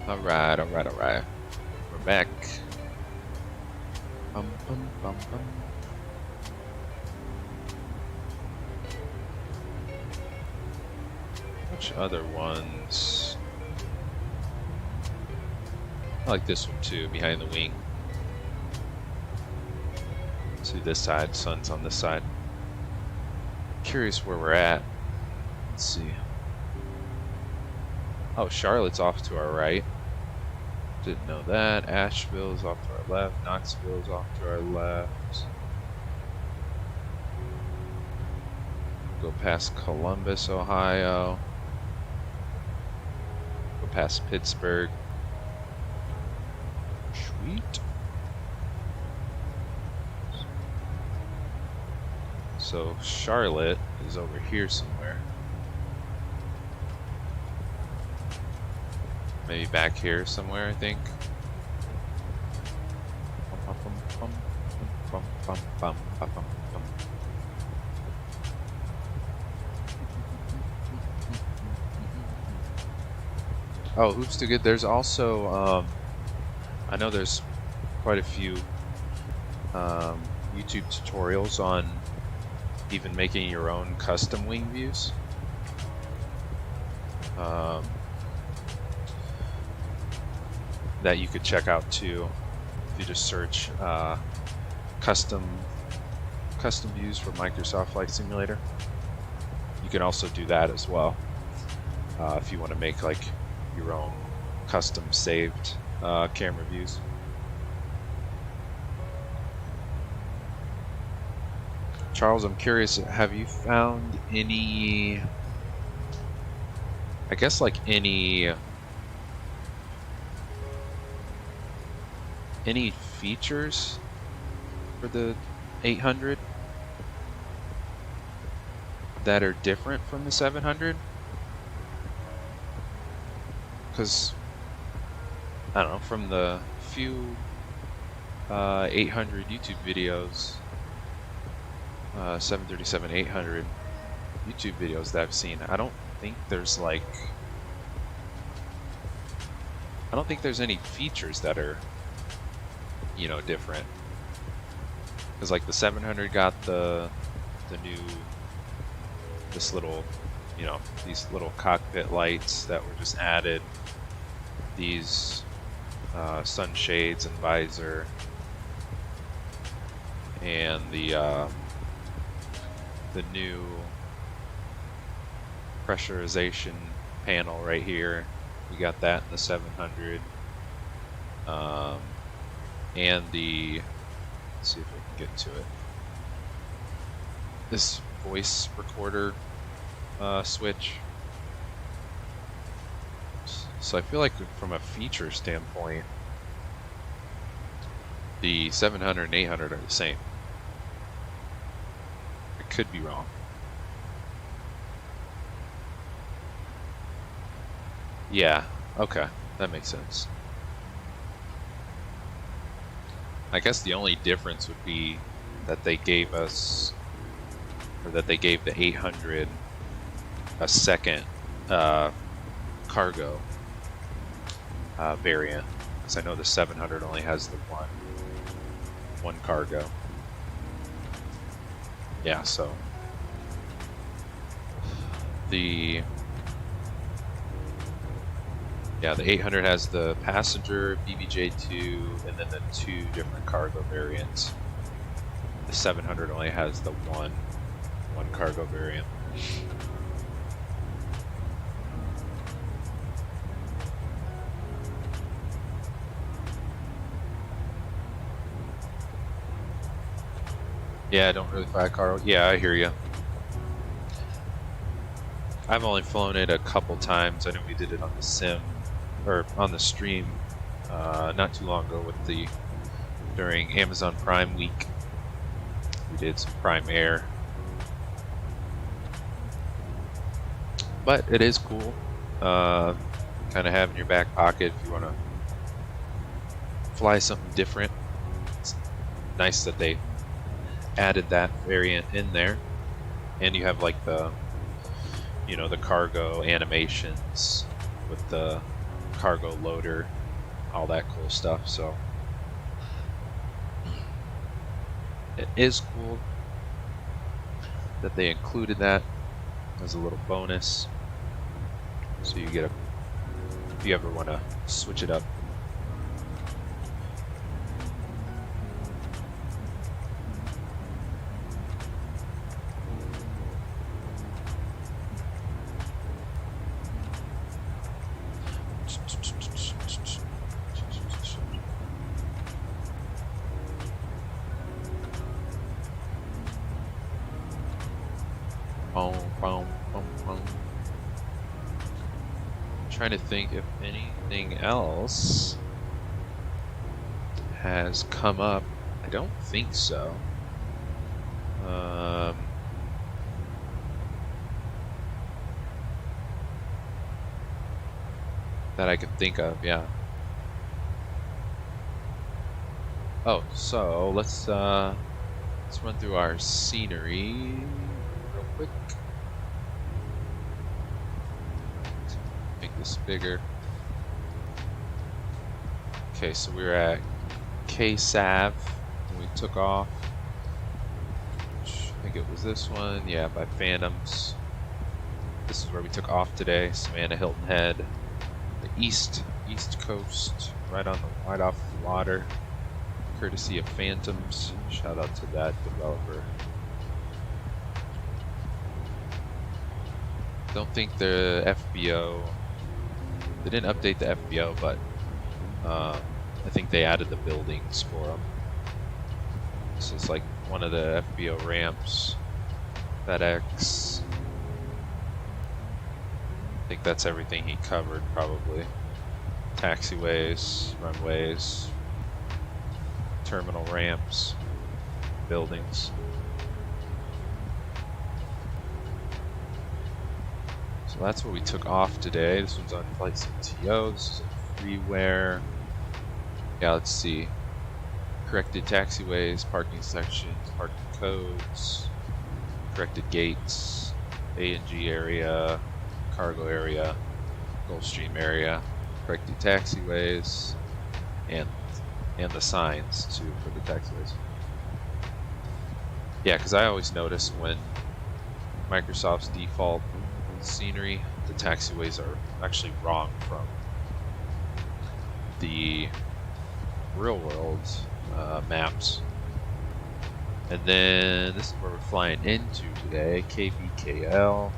Alright. We're back. Bum. Which other ones? I like this one too, behind the wing. To this side, sun's on this side. Curious where we're at. Let's see. Oh, Charlotte's off to our right. Didn't know that. Asheville's off to our left. Knoxville's off to our left. Go past Columbus, Ohio. Go past Pittsburgh. Sweet. So Charlotte is over here somewhere. Maybe back here somewhere, I think. Oh, hoops to good. There's also, I know there's quite a few YouTube tutorials on even making your own custom wing views. That you could check out too if you just search custom views for Microsoft Flight Simulator. You can also do that as well if you want to make like your own custom saved camera views. Charles, I'm curious, have you found any, I guess like any features for the 800 that are different from the 700? Because I don't know, from the few 800 YouTube videos, 737-800 YouTube videos that I've seen, I don't think there's like, I don't think there's any features that are, you know, different. Because like the 700 got the new, this little, you know, these little cockpit lights that were just added. These sunshades and visor, and the new pressurization panel right here. We got that in the 700, and the, let's see if we can get to it. This voice recorder switch. So I feel like from a feature standpoint, the 700 and 800 are the same. I could be wrong. Yeah, okay, that makes sense. I guess the only difference would be that they gave us, or that they gave the 800 a second cargo variant, because I know the 700 only has the one cargo. Yeah, so the 800 has the passenger, BBJ2, and then the 2 different cargo variants. The 700 only has the one cargo variant. Yeah, I don't really fly cargo. Yeah, I hear you. I've only flown it a couple times. I know we did it on the sim, or on the stream, not too long ago during Amazon Prime week. We did some Prime Air. But it is cool. Kind of have in your back pocket if you want to fly something different. It's nice that they added that variant in there, and you have like the, you know, the cargo animations with the cargo loader, all that cool stuff. So it is cool that they included that as a little bonus, so you get if you ever want to switch it up. Trying to think if anything else has come up. I don't think so. That I can think of, yeah. Oh, so let's run through our scenery real quick. Make this bigger. Okay, so we were at KSAV when we took off. I think it was this one, yeah, by Phantoms. This is where we took off today, Savannah, Hilton Head, the east coast, right off the water, courtesy of Phantoms. Shout out to that developer. Don't think the FBO, they didn't update the FBO, but I think they added the buildings for them. This is like one of the FBO ramps, FedEx. I think that's everything he covered, probably. Taxiways, runways, terminal ramps, buildings. So that's what we took off today. This one's on Flight CTO. This is a freeware. Yeah, let's see. Corrected taxiways, parking sections, parking codes, corrected gates, A and G area, cargo area, Gulfstream area, correct the taxiways, and the signs too for the taxiways. Yeah, because I always notice when Microsoft's default scenery, the taxiways are actually wrong from the real world maps. And then this is where we're flying into today, KBKL,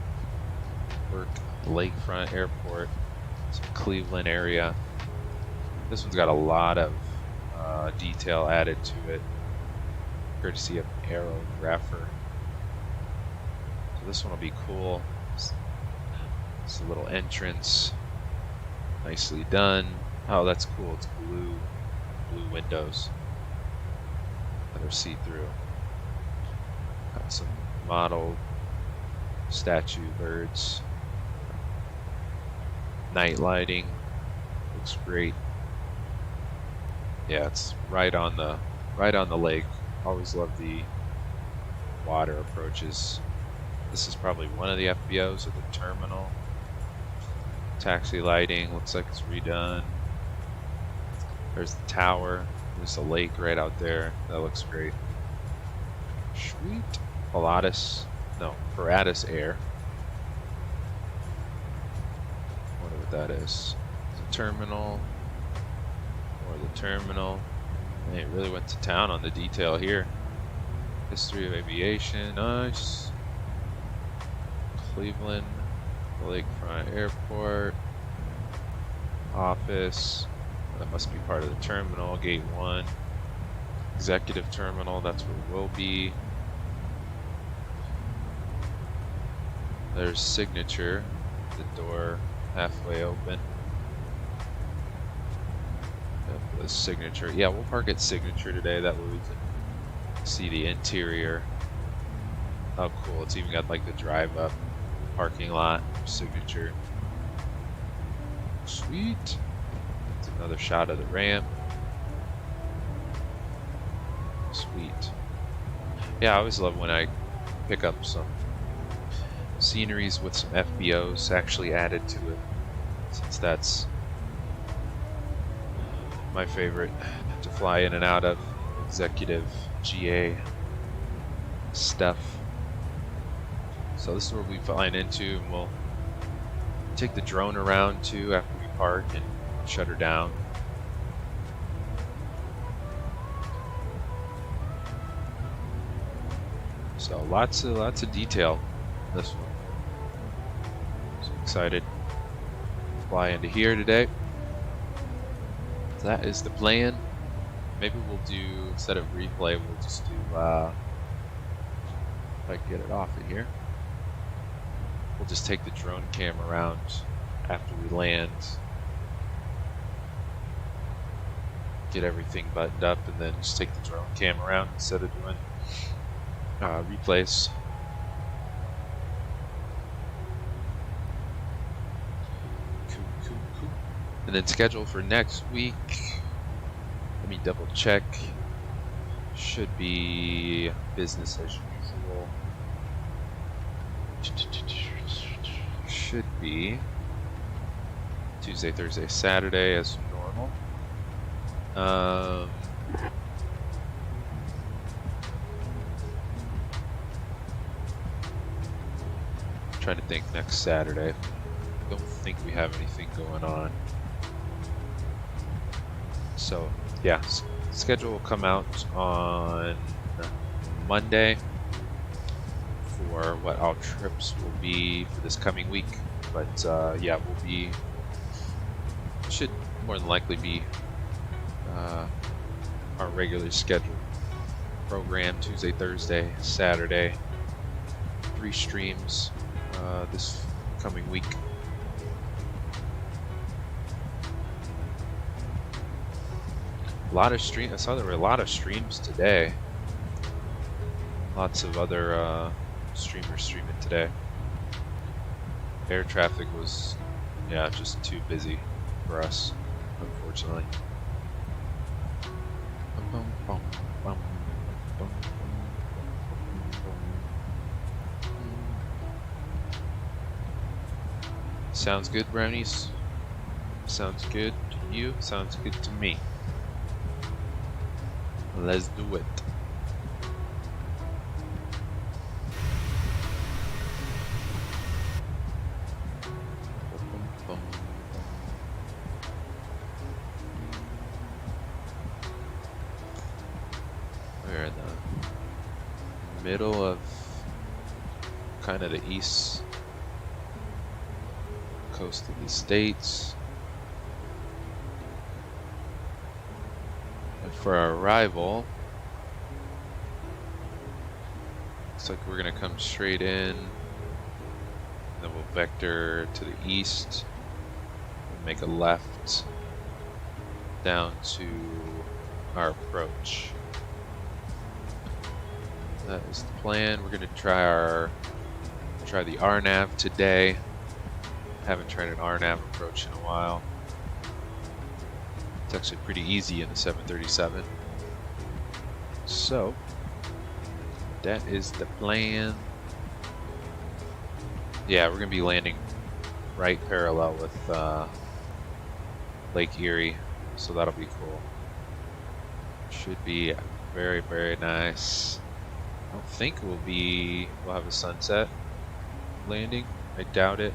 work Lakefront Airport, some Cleveland area. This one's got a lot of detail added to it, courtesy of an aerographer. So this one will be cool. It's a little entrance, nicely done. Oh, that's cool. It's blue windows that are see-through. Got some model statue birds. Night lighting looks great. Yeah, it's right on the lake. Always love the water approaches. This is probably one of the FBOs at the terminal. Taxi lighting looks like it's redone. There's the tower. There's the lake right out there. That looks great. Sweet. Paratus Air. Wonder what that is. The terminal. Or the terminal. They really went to town on the detail here. History of aviation. Nice. Cleveland. Lakefront Airport. Office. That must be part of the terminal. Gate 1. Executive terminal. That's where we'll be. There's signature. The door halfway open. The signature. Yeah, we'll park at signature today. That way we can see the interior. Oh, cool. It's even got like the drive up parking lot signature. Sweet. That's another shot of the ramp. Sweet. Yeah, I always love when I pick up some sceneries with some FBOs actually added to it, since that's my favorite to fly in and out of, executive GA stuff. So this is where we flying into, and we'll take the drone around too after we park and shut her down. So lots of detail in this one. So excited to fly into here today. So that is the plan. Maybe we'll do, instead of replay, we'll just do if I can get it off of here. We'll just take the drone cam around after we land, get everything buttoned up, and then just take the drone cam around instead of doing replays. Cool. And then schedule for next week. Let me double check. Should be business as usual. Should be Tuesday, Thursday, Saturday as normal. Trying to think next Saturday. Don't think we have anything going on. So yeah, schedule will come out on Monday for what our trips will be for this coming week. But yeah, we'll be, should more than likely be our regular scheduled program, Tuesday, Thursday, Saturday, 3 streams this coming week. A lot of streams. I saw there were a lot of streams today. Lots of other streamers streaming today. Air traffic was, yeah, just too busy for us, unfortunately. Sounds good, brownies? Sounds good to you? Sounds good to me. Let's do it. We're in the middle of kind of the east coast of the States. And for our arrival, looks like we're gonna come straight in, and then we'll vector to the east and make a left down to our approach. That is the plan. We're gonna try the RNAV today. Haven't tried an RNAV approach in a while. It's actually pretty easy in the 737. So that is the plan. Yeah, we're gonna be landing right parallel with Lake Erie, so that'll be cool. Should be very, very nice. I don't think we'll have a sunset landing. I doubt it.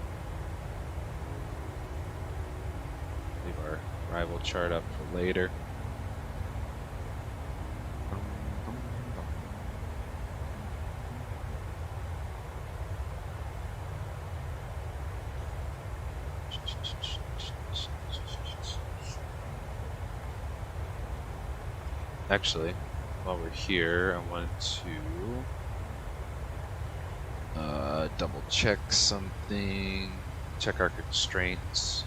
Leave our arrival chart up for later. Actually, while we're here, I want to double check something, check our constraints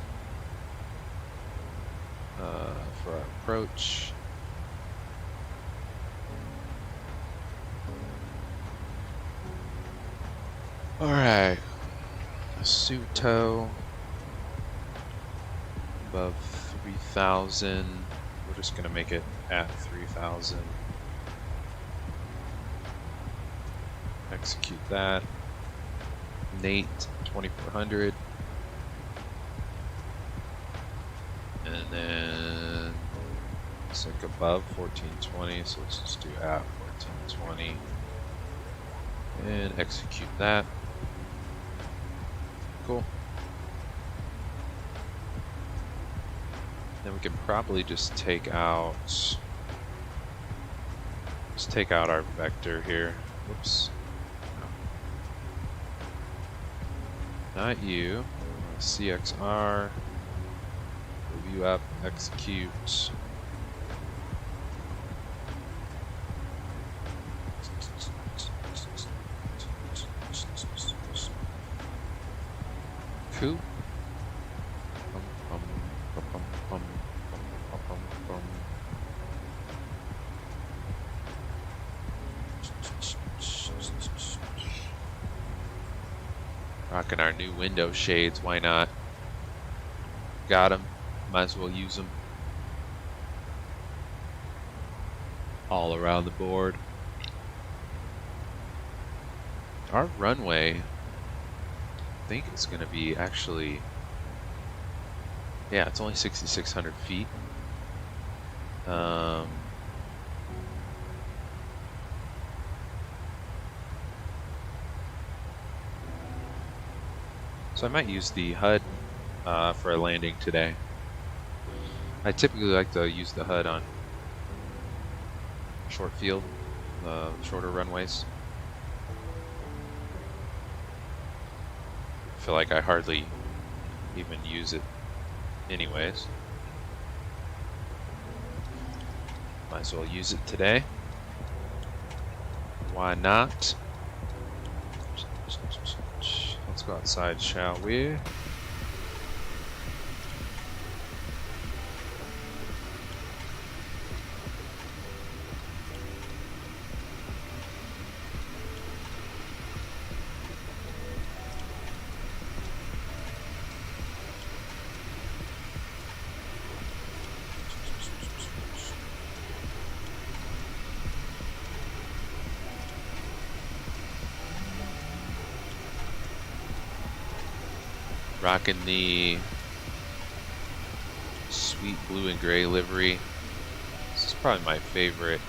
for our approach. Alright, Suto above 3,000. We're just going to make it at 3,000. Execute that. Nate 2400. And then it's like above 1420, so let's just do at 1420. And execute that. Cool. Then we can probably just take out our vector here. Whoops. No. Not you. CXR. Move you up. Execute. Cool. Rocking our new window shades, why not? Got them, might as well use them. All around the board. Our runway, I think it's going to be actually, yeah, it's only 6,600 feet. So I might use the HUD for a landing today. I typically like to use the HUD on short field, shorter runways. I feel like I hardly even use it anyways. Might as well use it today. Why not? Let's go outside, shall we? Rocking the sweet blue and gray livery. This is probably my favorite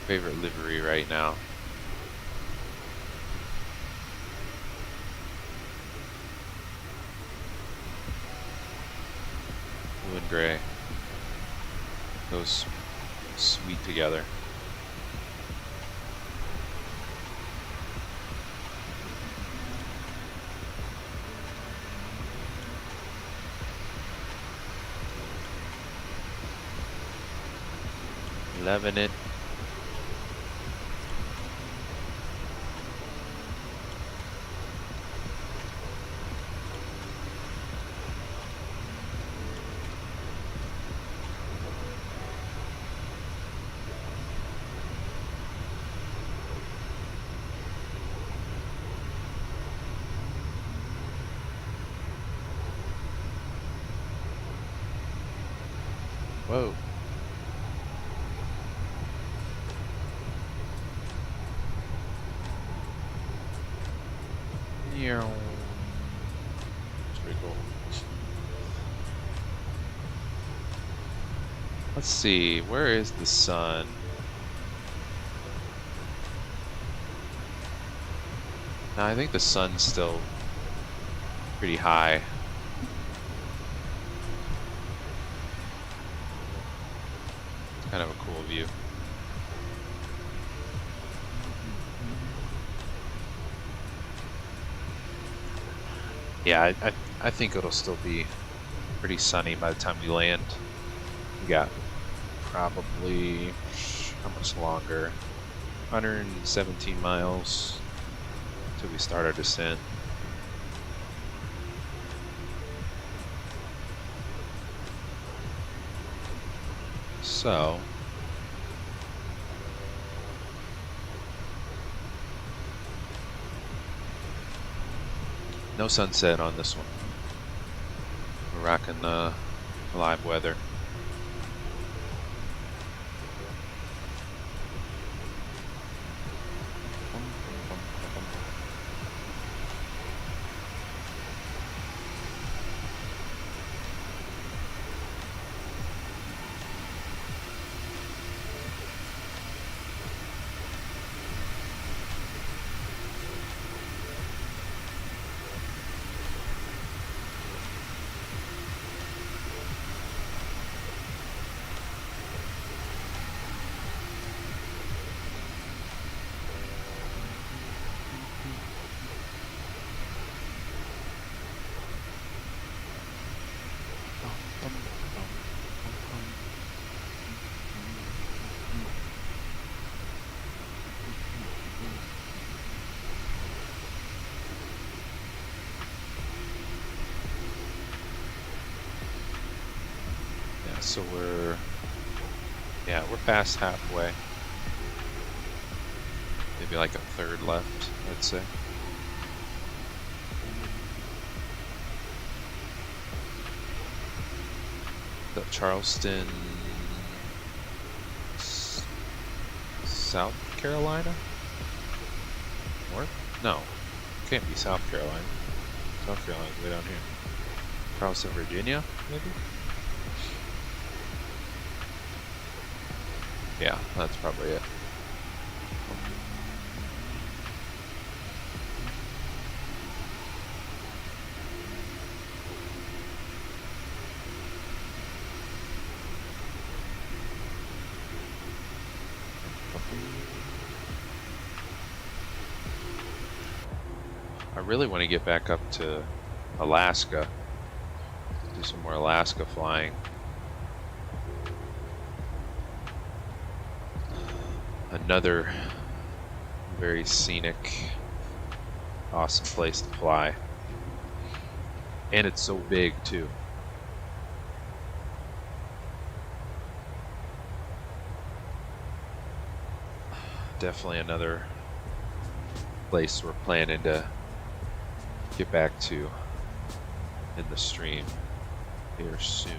livery right now. Blue and gray goes sweet together. Loving it. Whoa. That's pretty cool. Let's see, where is the sun? No, I think the sun's still pretty high. It's kind of a cool view. Yeah, I think it'll still be pretty sunny by the time we land. We got probably, how much longer? 117 miles until we start our descent. So, no sunset on this one. We're rocking the live weather. So we're past halfway. Maybe like a third left, I'd say. The Charleston, South Carolina? North? No, can't be South Carolina. South Carolina's way down here. Charleston, Virginia, maybe? Yeah, that's probably it. I really want to get back up to Alaska, do some more Alaska flying. Another very scenic, awesome place to fly. And it's so big too. Definitely another place we're planning to get back to in the stream here soon.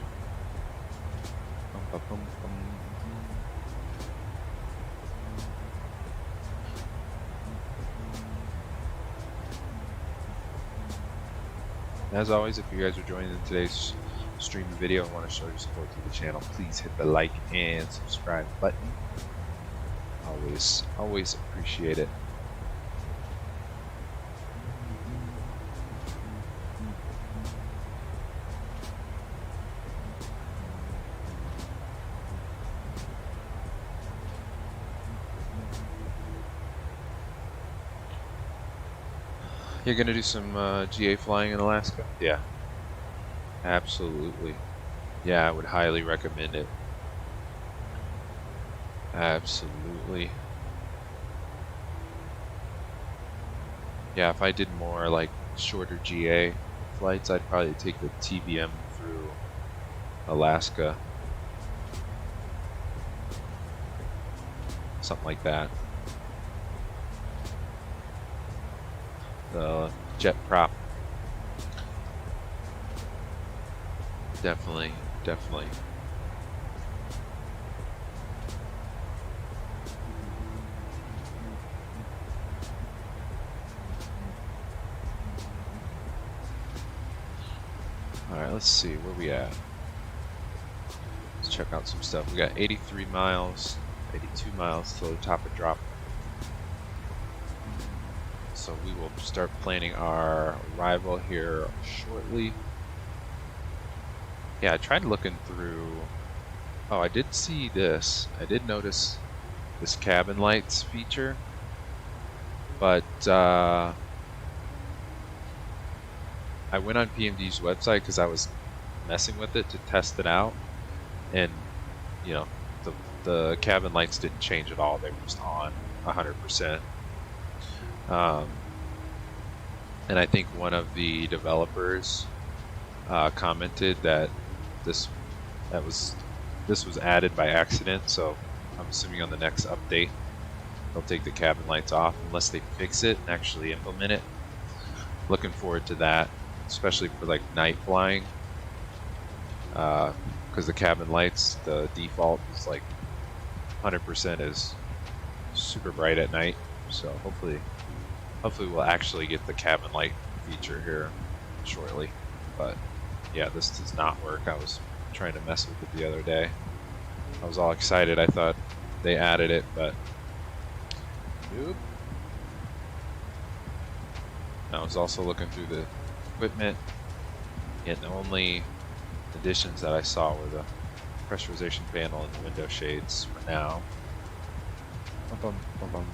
As always, if you guys are joining in today's stream video and want to show your support to the channel, please hit the like and subscribe button. Always appreciate it. You're gonna do some GA flying in Alaska? Yeah, absolutely. Yeah, I would highly recommend it. Absolutely. Yeah, if I did more like shorter GA flights, I'd probably take the TBM through Alaska. Something like that. The jet prop. Definitely. Alright, let's see, where we at? Let's check out some stuff. We got 83 miles, 82 miles till the top of drop. So we will start planning our arrival here shortly. Yeah, I tried looking through. Oh, I did see this. I did notice this cabin lights feature, but I went on PMDG's website because I was messing with it to test it out, and you know, the cabin lights didn't change at all. They were just on 100%. And I think one of the developers commented that this was added by accident, so I'm assuming on the next update they'll take the cabin lights off unless they fix it and actually implement it. Looking forward to that, especially for like night flying, because the cabin lights, the default is like 100% is super bright at night, so hopefully we'll actually get the cabin light feature here shortly. But yeah, this does not work. I was trying to mess with it the other day. I was all excited. I thought they added it, but nope. I was also looking through the equipment, and the only additions that I saw were the pressurization panel and the window shades for now. Bum, bum, bum.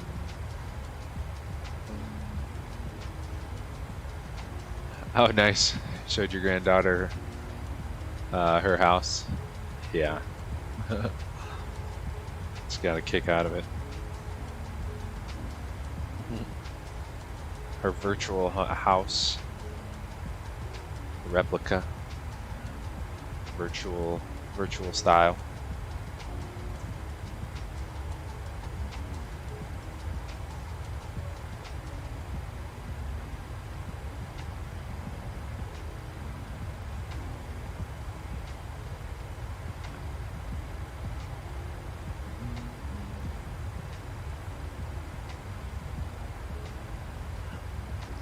Oh, nice. Showed your granddaughter her house. Yeah. Just got a kick out of it. Her virtual house. Replica. Virtual style.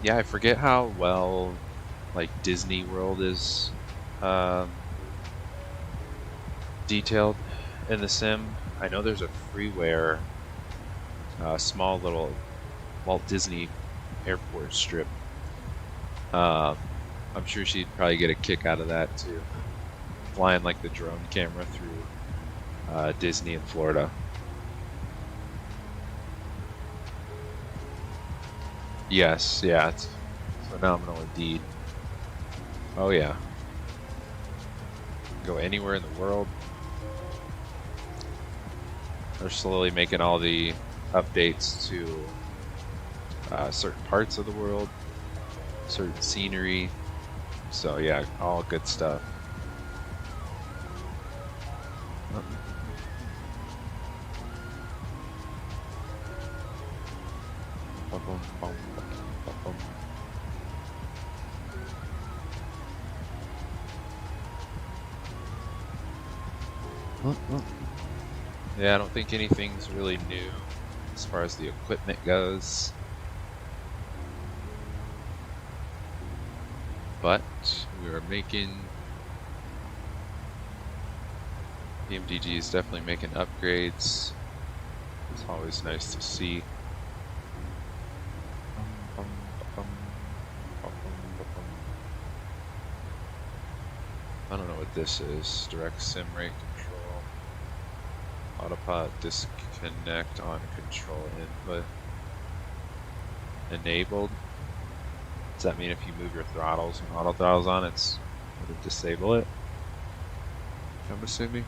Yeah, I forget how well like Disney World is detailed in the sim. I know there's a freeware, small little Walt Disney airport strip. I'm sure she'd probably get a kick out of that too, flying like the drone camera through Disney in Florida. Yes, yeah, it's phenomenal indeed. Oh yeah. Go anywhere in the world. They're slowly making all the updates to certain parts of the world, certain scenery. So yeah, all good stuff. Yeah, I don't think anything's really new as far as the equipment goes. but we are making. PMDG is definitely making upgrades. It's always nice to see. I don't know what this is. Direct sim rate control. Autopilot disconnect on control input. Enabled. Does that mean if you move your throttles and auto throttles on, it's going to disable it? I'm assuming.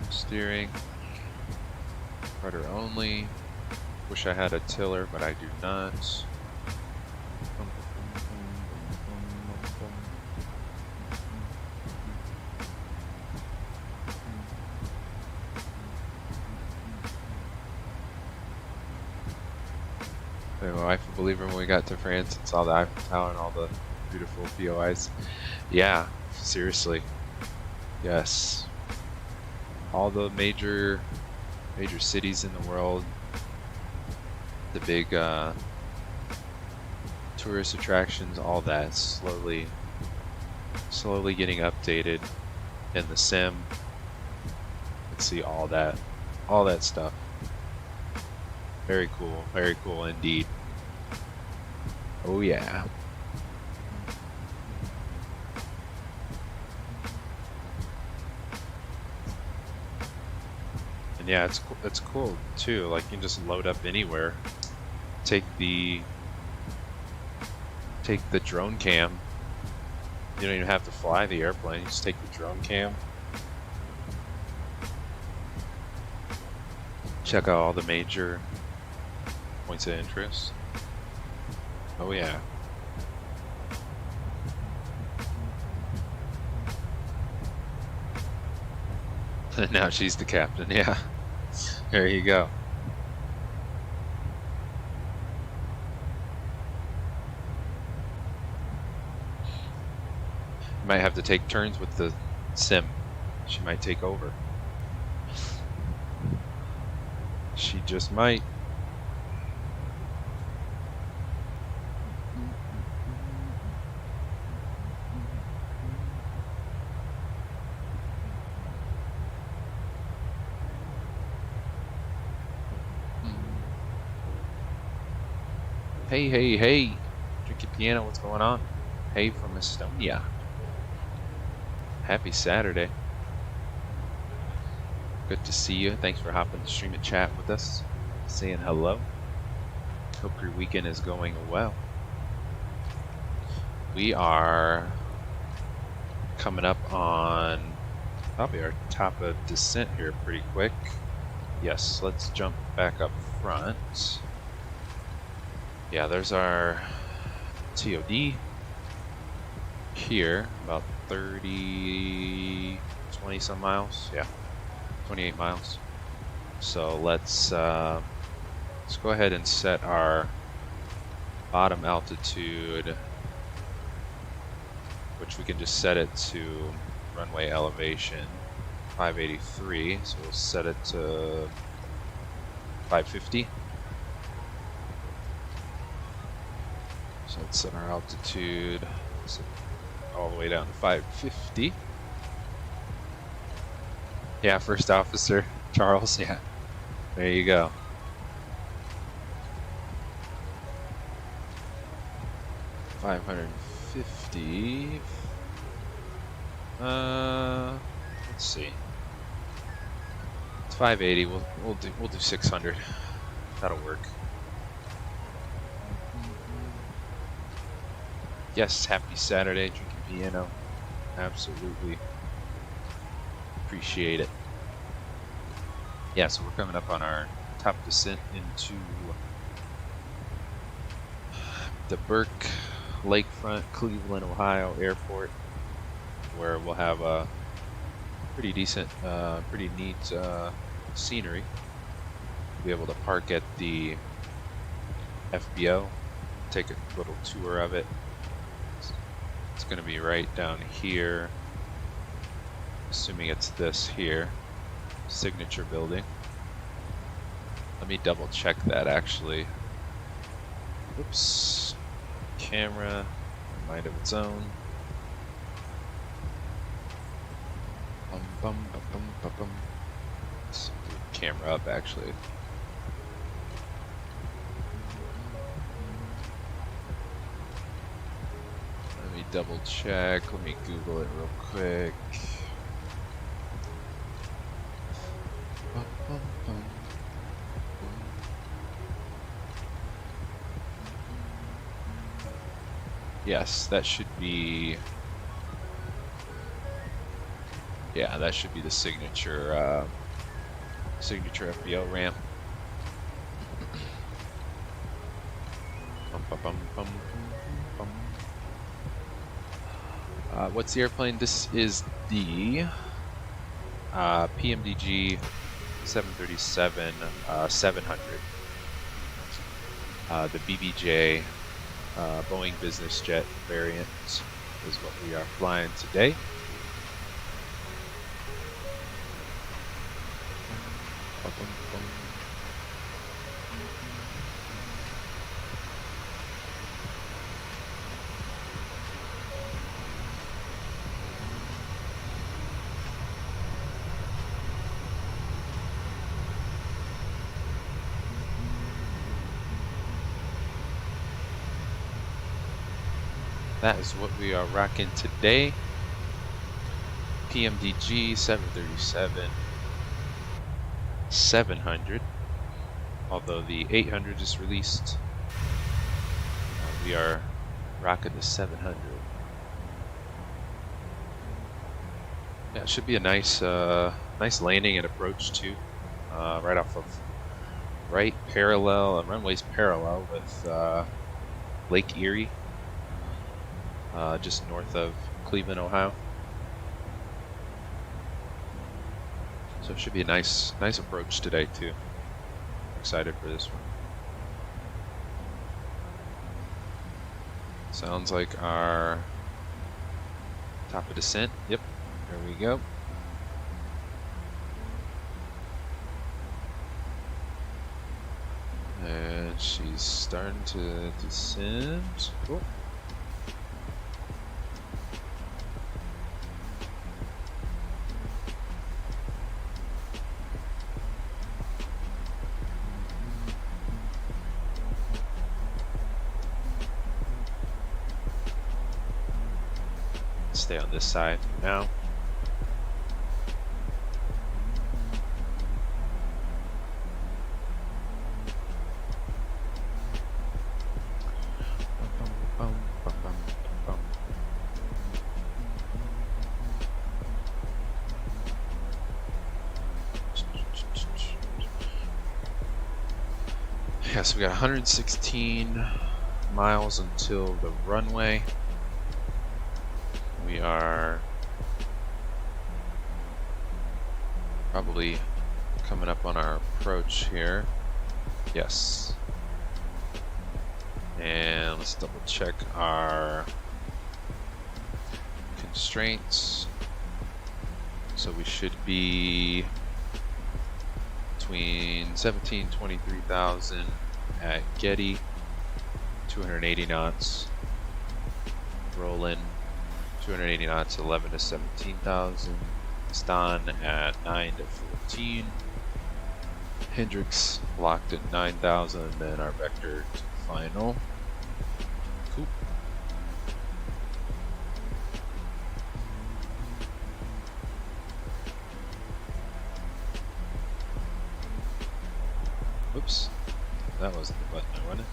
Steering. Rudder only. Wish I had a tiller, but I do not. My wife a believer when we got to France and saw the Eiffel Tower and all the beautiful POIs. Yeah, seriously. Yes. All the major cities in the world, the big tourist attractions, all that slowly getting updated in the sim. Let's see all that stuff. Very cool indeed. Oh yeah. And yeah, it's cool too. Like you can just load up anywhere. Take the drone cam. You don't even have to fly the airplane. You just take the drone cam. Check out all the major points of interest. Oh yeah. Now she's the captain, yeah. There you go. You might have to take turns with the sim. She might take over. She just might. Hey, Drinking Piano, what's going on? Hey from Estonia. Happy Saturday. Good to see you. Thanks for hopping the stream and chat with us. Saying hello. Hope your weekend is going well. We are coming up on probably our top of descent here pretty quick. Yes, let's jump back up front. Yeah, there's our TOD here, about 20 some miles. Yeah, 28 miles. So let's go ahead and set our bottom altitude, which we can just set it to runway elevation 583. So we'll set it to 550. So let's set our altitude all the way down to 550. Yeah, first officer, Charles, yeah. There you go. $550. Let's see. It's 580. We'll do 600. That'll work. Yes, happy Saturday, drinking piano. Absolutely. Appreciate it. Yeah, so we're coming up on our top descent into the Burke Lakefront, Cleveland, Ohio airport, where we'll have a pretty decent, pretty neat scenery. Be able to park at the FBO, take a little tour of it. It's going to be right down here, assuming it's this here, signature building. Let me double check that actually. Oops. Camera, mind of its own. Bum, bum, bum, bum, bum, bum. Let's move the camera up actually. Let me double check. Let me Google it real quick. Bum, bum, bum. Yes, that should be. Yeah, that should be the signature FBO ramp. Bum, bum, bum, bum, bum. What's the airplane? This is the PMDG 737 700. The BBJ Boeing business jet variant is what we are flying today. That is what we are rocking today. PMDG 737 700. Although the 800 is released, we are rocking the 700. Yeah, it should be a nice landing and approach too. Right off of runway's parallel with Lake Erie. Just north of Cleveland, Ohio. So it should be a nice approach today too. Excited for this one. Sounds like our top of descent. Yep, there we go. And she's starting to descend. Cool. Stay on this side for now. Yeah, so we got 116 miles until the runway. We are probably coming up on our approach here. Yes. And let's double check our constraints. So we should be between 17,000 and 23,000 at Getty, 280 knots, rolling 280 knots, 11 to 17,000, Stan at 9 to 14, Hendrix locked at 9,000, and then our vector to final. Cool. Whoops, that wasn't the button I wanted.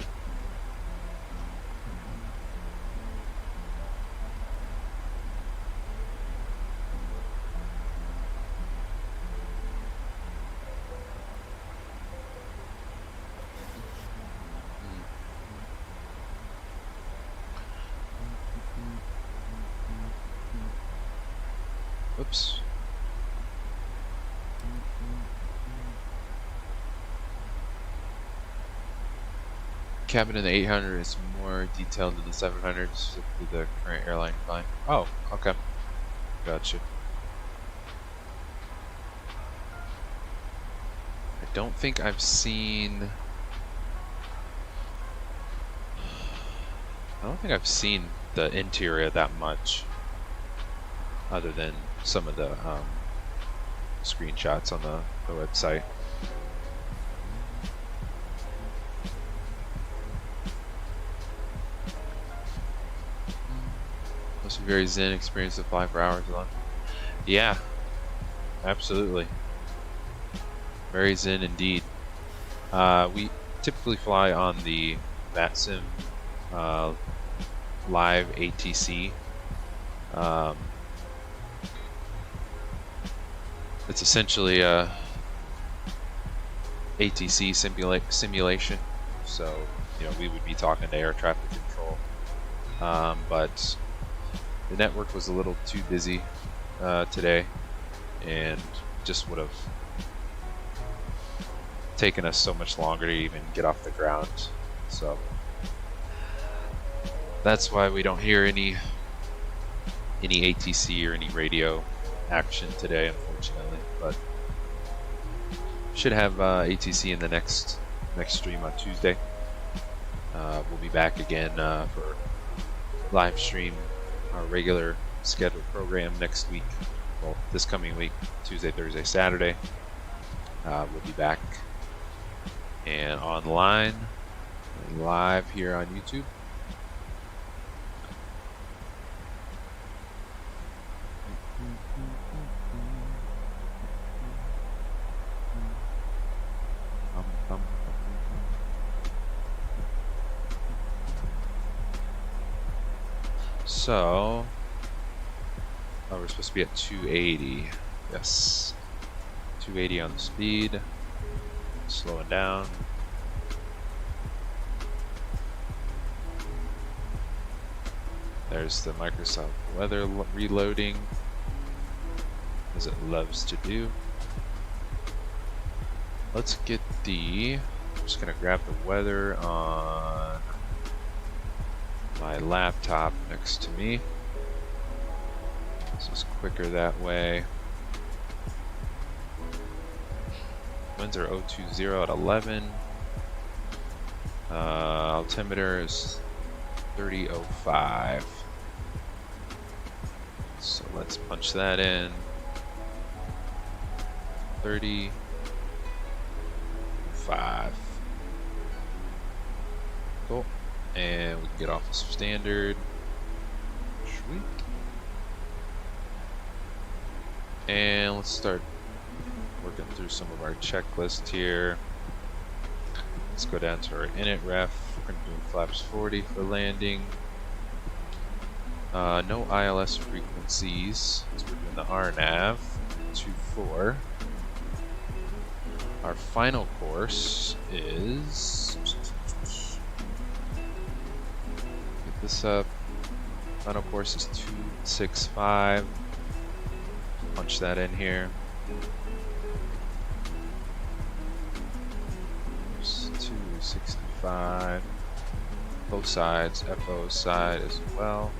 Whoops. Cabin in the 800 is more detailed than the 700, specifically the current airline flying. Oh, okay. Gotcha. I don't think I've seen... I don't think I've seen the interior that much, other than some of the screenshots on the website. Must be very zen experience to fly for hours long. Yeah, absolutely. Very zen indeed. We typically fly on the VATSIM live ATC. It's essentially a ATC simulation. So, you know, we would be talking to air traffic control. But the network was a little too busy today, and just would have taken us so much longer to even get off the ground. So that's why we don't hear any ATC or any radio action today, unfortunately. But should have ATC in the next stream on Tuesday. We'll be back again for live stream our regular scheduled program next week. Well, this coming week, Tuesday, Thursday, Saturday. We'll be back and online, and live here on YouTube. So, we're supposed to be at 280. Yes, 280 on the speed. Slowing down. There's the Microsoft weather reloading, as it loves to do. Let's get I'm just gonna grab the weather on my laptop next to me. This is quicker that way. Winds are 020 at 11. Altimeter is 3005. So let's punch that in. 3005. Cool. And we can get off the standard. Sweet. And let's start working through some of our checklist here. Let's go down to our init ref. We're going to do flaps 40 for landing. No ILS frequencies, so we're doing the RNAV 24. Our final course is, get this up, final course is 265. Punch that in here. 265. Both sides, FO side as well.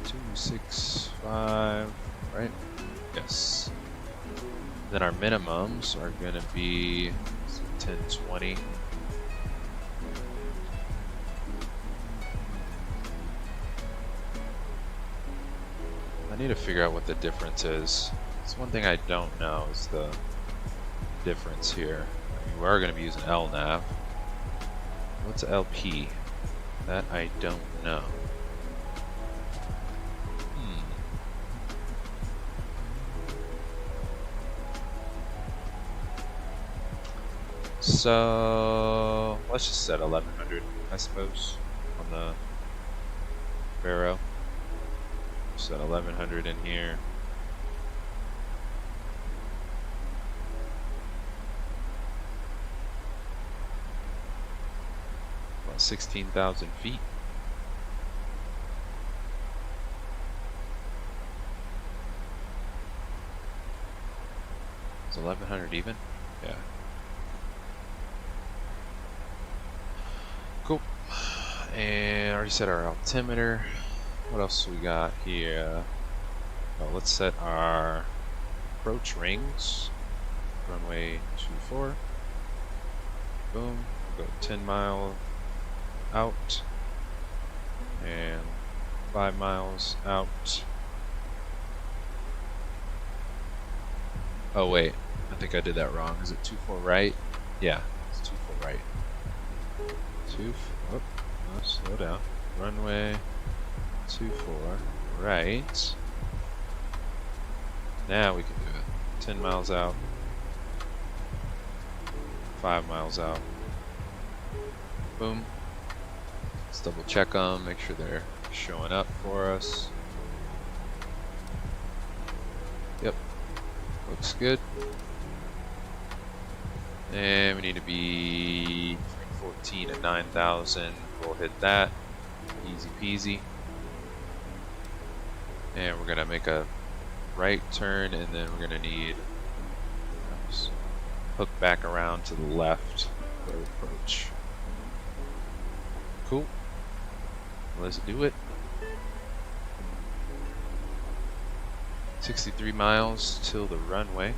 265, right? Yes. Then our minimums are going to be 1020. I need to figure out what the difference is. It's one thing I don't know is the difference here. I mean, we are going to be using LNAV. What's LP? That I don't know. So let's just set 1100, I suppose, on the Pharaoh. Set 1100 in here. About 16,000 feet. Is 1100 even? Yeah. Cool. And already set our altimeter. What else we got here? Oh, let's set our approach rings. runway 24. Boom. Go 10 mile out and 5 miles out. Oh wait, I think I did that wrong. Is it 24 right? Yeah, it's 24 right. Oh, slow down. Runway 24 right. Now we can do it. 10 miles out. 5 miles out. Boom. Let's double check them, make sure they're showing up for us. Yep. Looks good. And we need to be 14 and 9,000. We'll hit that. Easy peasy. And we're gonna make a right turn, and then we're gonna need hook back around to the left for approach. Cool. Let's do it. 63 miles till the runway.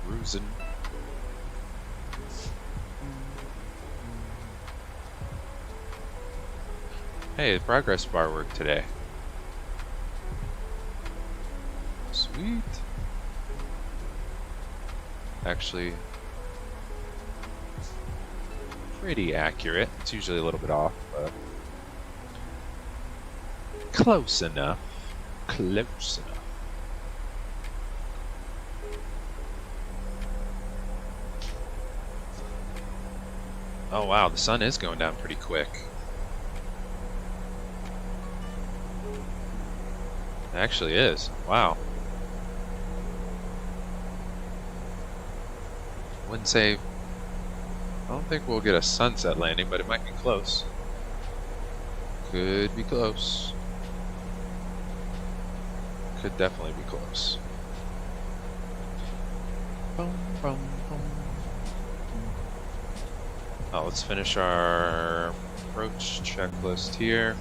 Cruising. Hey, the progress bar worked today. Sweet. Actually, pretty accurate. It's usually a little bit off, but close enough. Close enough. Oh wow, the sun is going down pretty quick. It actually is. Wow. Wouldn't say. I don't think we'll get a sunset landing, but it might be close. Could be close. Could definitely be close. Boom, boom, boom. Oh, let's finish our approach checklist here.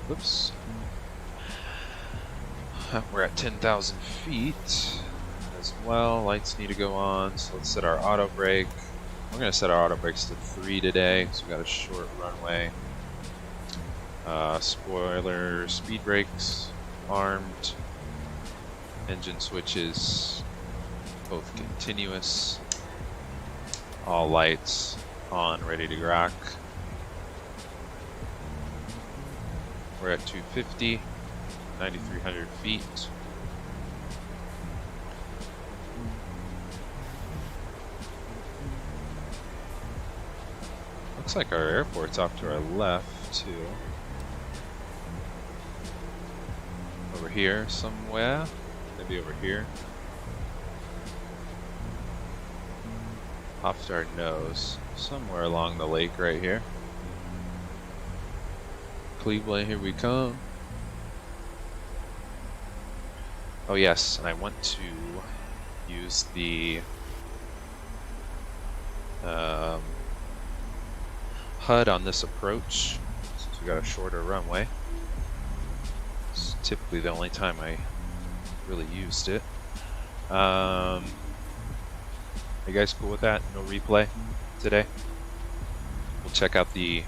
Whoops. We're at 10,000 feet as well. Lights need to go on, so let's set our auto brake. We're going to set our auto brakes to 3 today, so we got a short runway. Spoiler, speed brakes, armed. Engine switches, both continuous. All lights on, ready to rock. We're at 250, 9,300 feet. Looks like our airport's off to our left, too. Over here somewhere. Maybe over here. Off to our nose. Somewhere along the lake right here. Cleveland, here we come. Oh yes, and I want to use the HUD on this approach, since we got a shorter runway. It's typically the only time I really used it. Are you guys cool with that? No replay today? We'll check out the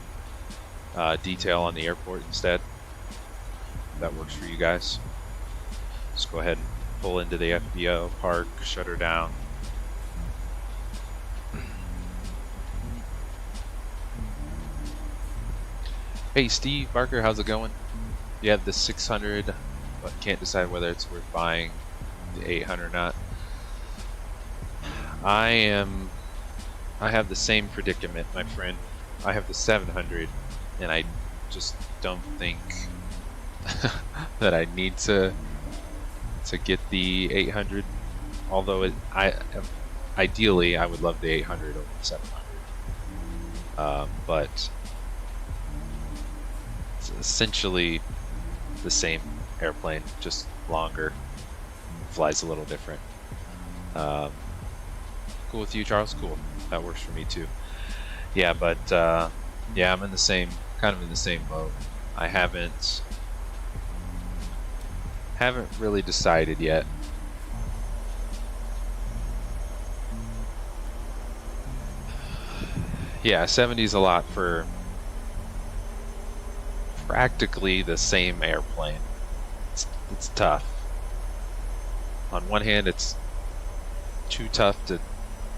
detail on the airport instead. If that works for you guys. Just go ahead and pull into the FBO, park, shut her down. Hey Steve Barker, how's it going? You have the 600, but can't decide whether it's worth buying the 800 or not. I have the same predicament, my friend. I have the 700, and I just don't think that I need to get the 800. Although ideally I would love the 800 over the 700. But it's essentially the same airplane, just longer, flies a little different. Cool with you, Charles? Cool. That works for me too. Yeah, but yeah, I'm in the same, kind of in the same boat. I haven't really decided yet. Yeah, 70's a lot for practically the same airplane. It's tough. On one hand, it's too tough to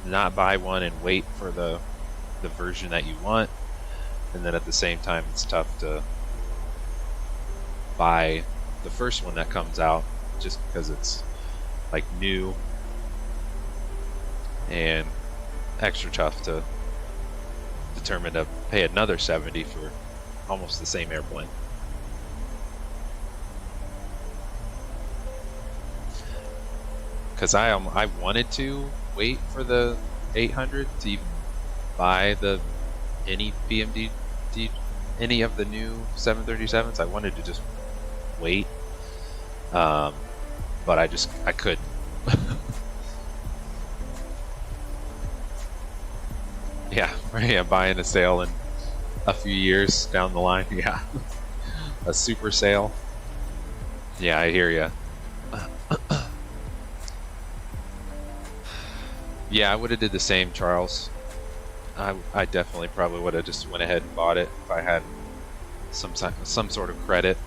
not buy one and wait for the version that you want, and then at the same time, it's tough to buy the first one that comes out just because it's like new, and extra tough to determine to pay another 70 for almost the same airplane. Because I wanted to wait for the 800 to even buy any PMDG, any of the new 737s. I wanted to just wait, but I couldn't. Yeah, buying a sale in a few years down the line. Yeah, a super sale. Yeah, I hear ya. Yeah, I would have did the same, Charles. I definitely probably would have just went ahead and bought it if I had some sort of credit.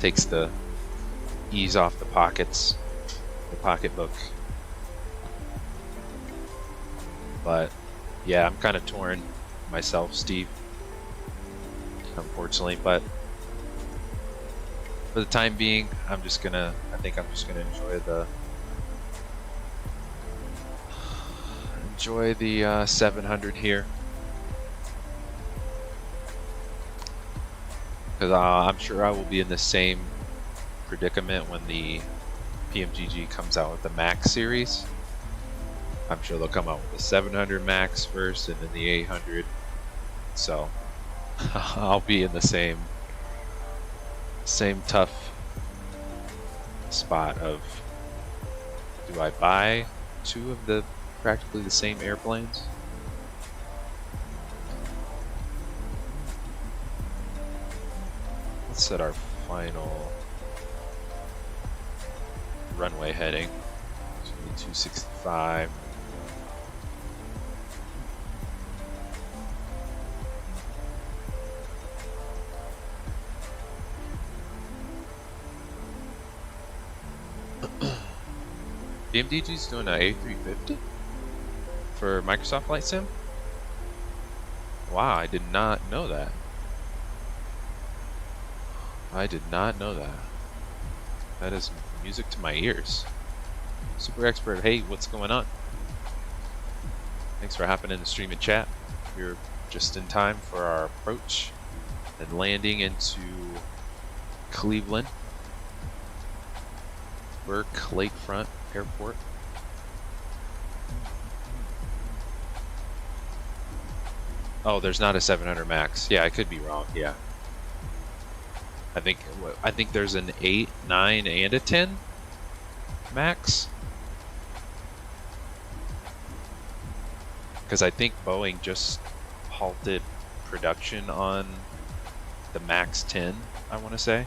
Takes the ease off the pockets, the pocketbook. But yeah, I'm kind of torn myself, Steve, unfortunately. But for the time being, I think I'm just gonna enjoy the 700 here, because I'm sure I will be in the same predicament when the PMDG comes out with the Max series. I'm sure they'll come out with the 700 Max first and then the 800. So I'll be in the same tough spot of, do I buy two of the practically the same airplanes? Let's set our final runway heading. It's gonna be 265. PMDG's doing an A350 for Microsoft Flight Sim? Wow, I did not know that. I did not know that. That is music to my ears. Super Expert, hey, what's going on? Thanks for hopping in the stream and chat. You're just in time for our approach and landing into Cleveland, Burke Lakefront Airport. Oh, there's not a 700 Max. Yeah, I could be wrong. Yeah, I think there's an 8, 9, and a 10 Max. Because I think Boeing just halted production on the Max 10, I want to say.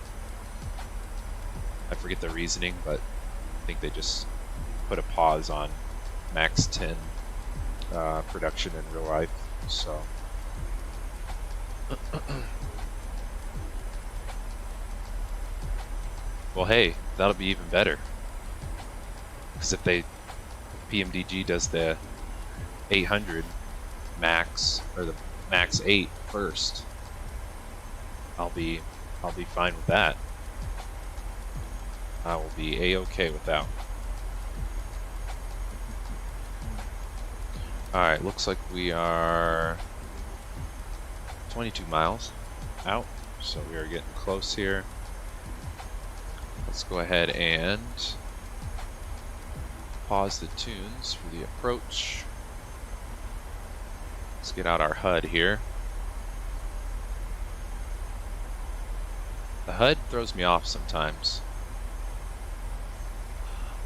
I forget the reasoning, but I think they just put a pause on Max 10 production in real life. So well, hey, that'll be even better, because if PMDG does the 800 Max or the Max 8 first, I'll be fine with that. I will be a-okay with that. Alright, looks like we are 22 miles out, so we are getting close here. Let's go ahead and pause the tunes for the approach. Let's get out our HUD here. The HUD throws me off sometimes.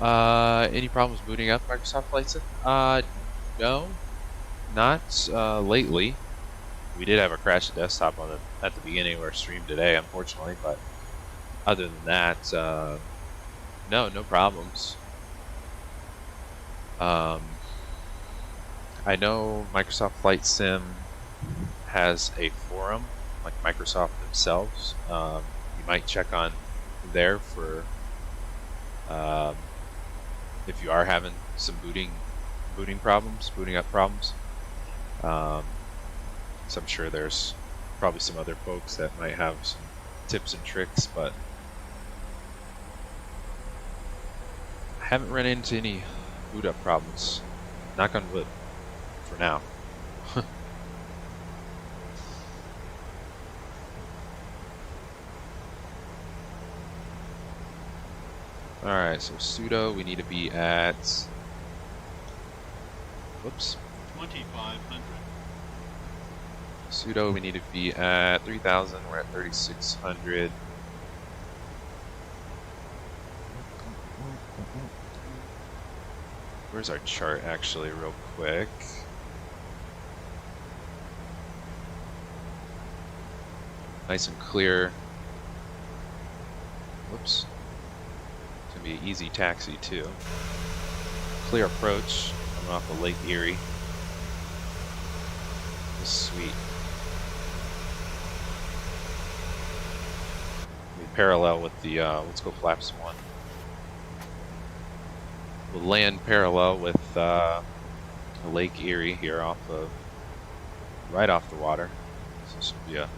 Any problems booting up Microsoft Flight Sim? No, not lately. We did have a crash of desktop on at the beginning of our stream today, unfortunately, but other than that, no problems. I know Microsoft Flight Sim has a forum, like Microsoft themselves. You might check on there for if you are having some booting up problems. So I'm sure there's probably some other folks that might have some tips and tricks, but I haven't run into any boot up problems. Knock on wood for now. Alright, so pseudo, we need to be at... Whoops. 2,500. Pseudo, we need to be at 3,000. We're at 3,600. Where's our chart actually, real quick? Nice and clear. Whoops. It's gonna be an easy taxi too. Clear approach coming off of Lake Erie. This is sweet. We parallel with the let's go flaps 1. We'll land parallel with Lake Erie here right off the water. So this should be a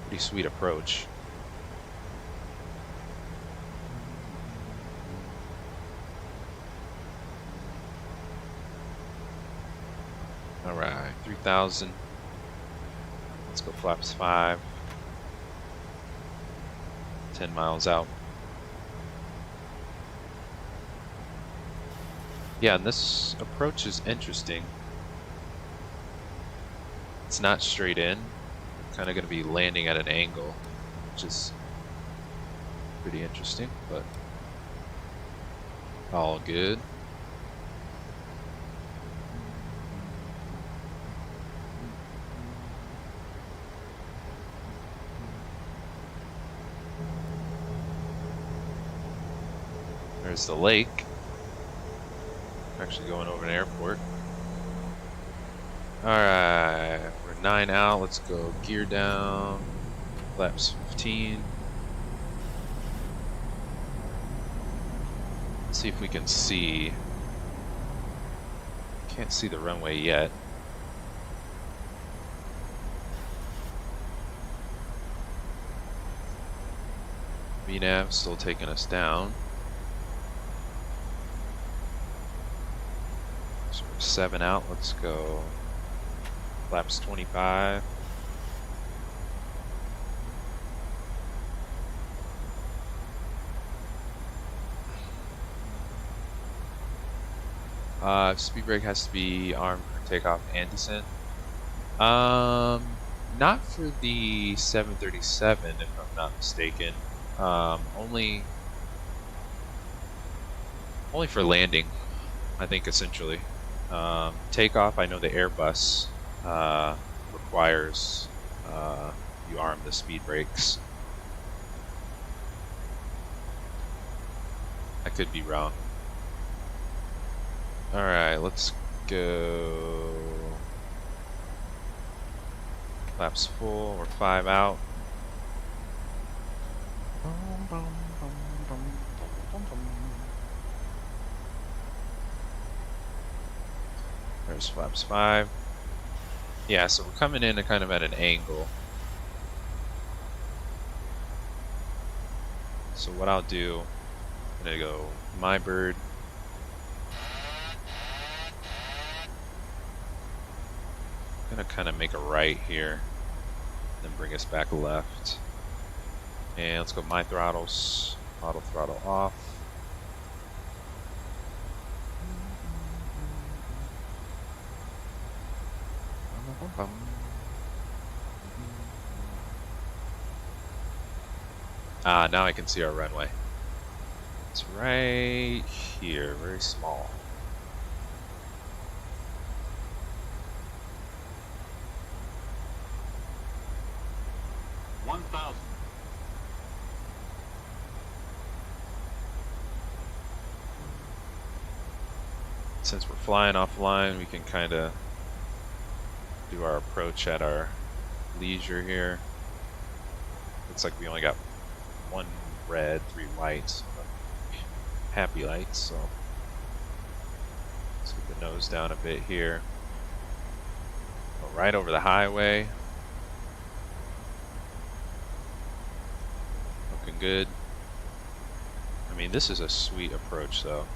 pretty sweet approach. Alright, 3,000. Let's go flaps 5. 10 miles out. Yeah, and this approach is interesting. It's not straight in. Kind of going to be landing at an angle, which is pretty interesting, but all good. There's the lake. Actually going over an airport. Alright, we're 9 out. Let's go gear down. Flaps 15. Let's see if we can see. Can't see the runway yet. VNAV still taking us down. 7 out, let's go flaps 25. Speed brake has to be armed for takeoff and descent. Not for the 737 if I'm not mistaken. Only for landing, I think, essentially. Takeoff, I know the Airbus requires you arm the speed brakes. I could be wrong. Alright, let's go. Flaps full, we're 5 out. There's flaps 5. Yeah, so we're coming in kind of at an angle. So what I'll do, I'm gonna go my bird. I'm gonna kind of make a right here, then bring us back left. And let's go my throttles, auto throttle off. Ah, now I can see our runway. It's right here, very small. Since we're flying offline, we can kind of do our approach at our leisure here. Looks like we only got 1 red, 3 whites, happy lights, so let's get the nose down a bit here. Go right over the highway. Looking good. I mean, this is a sweet approach though.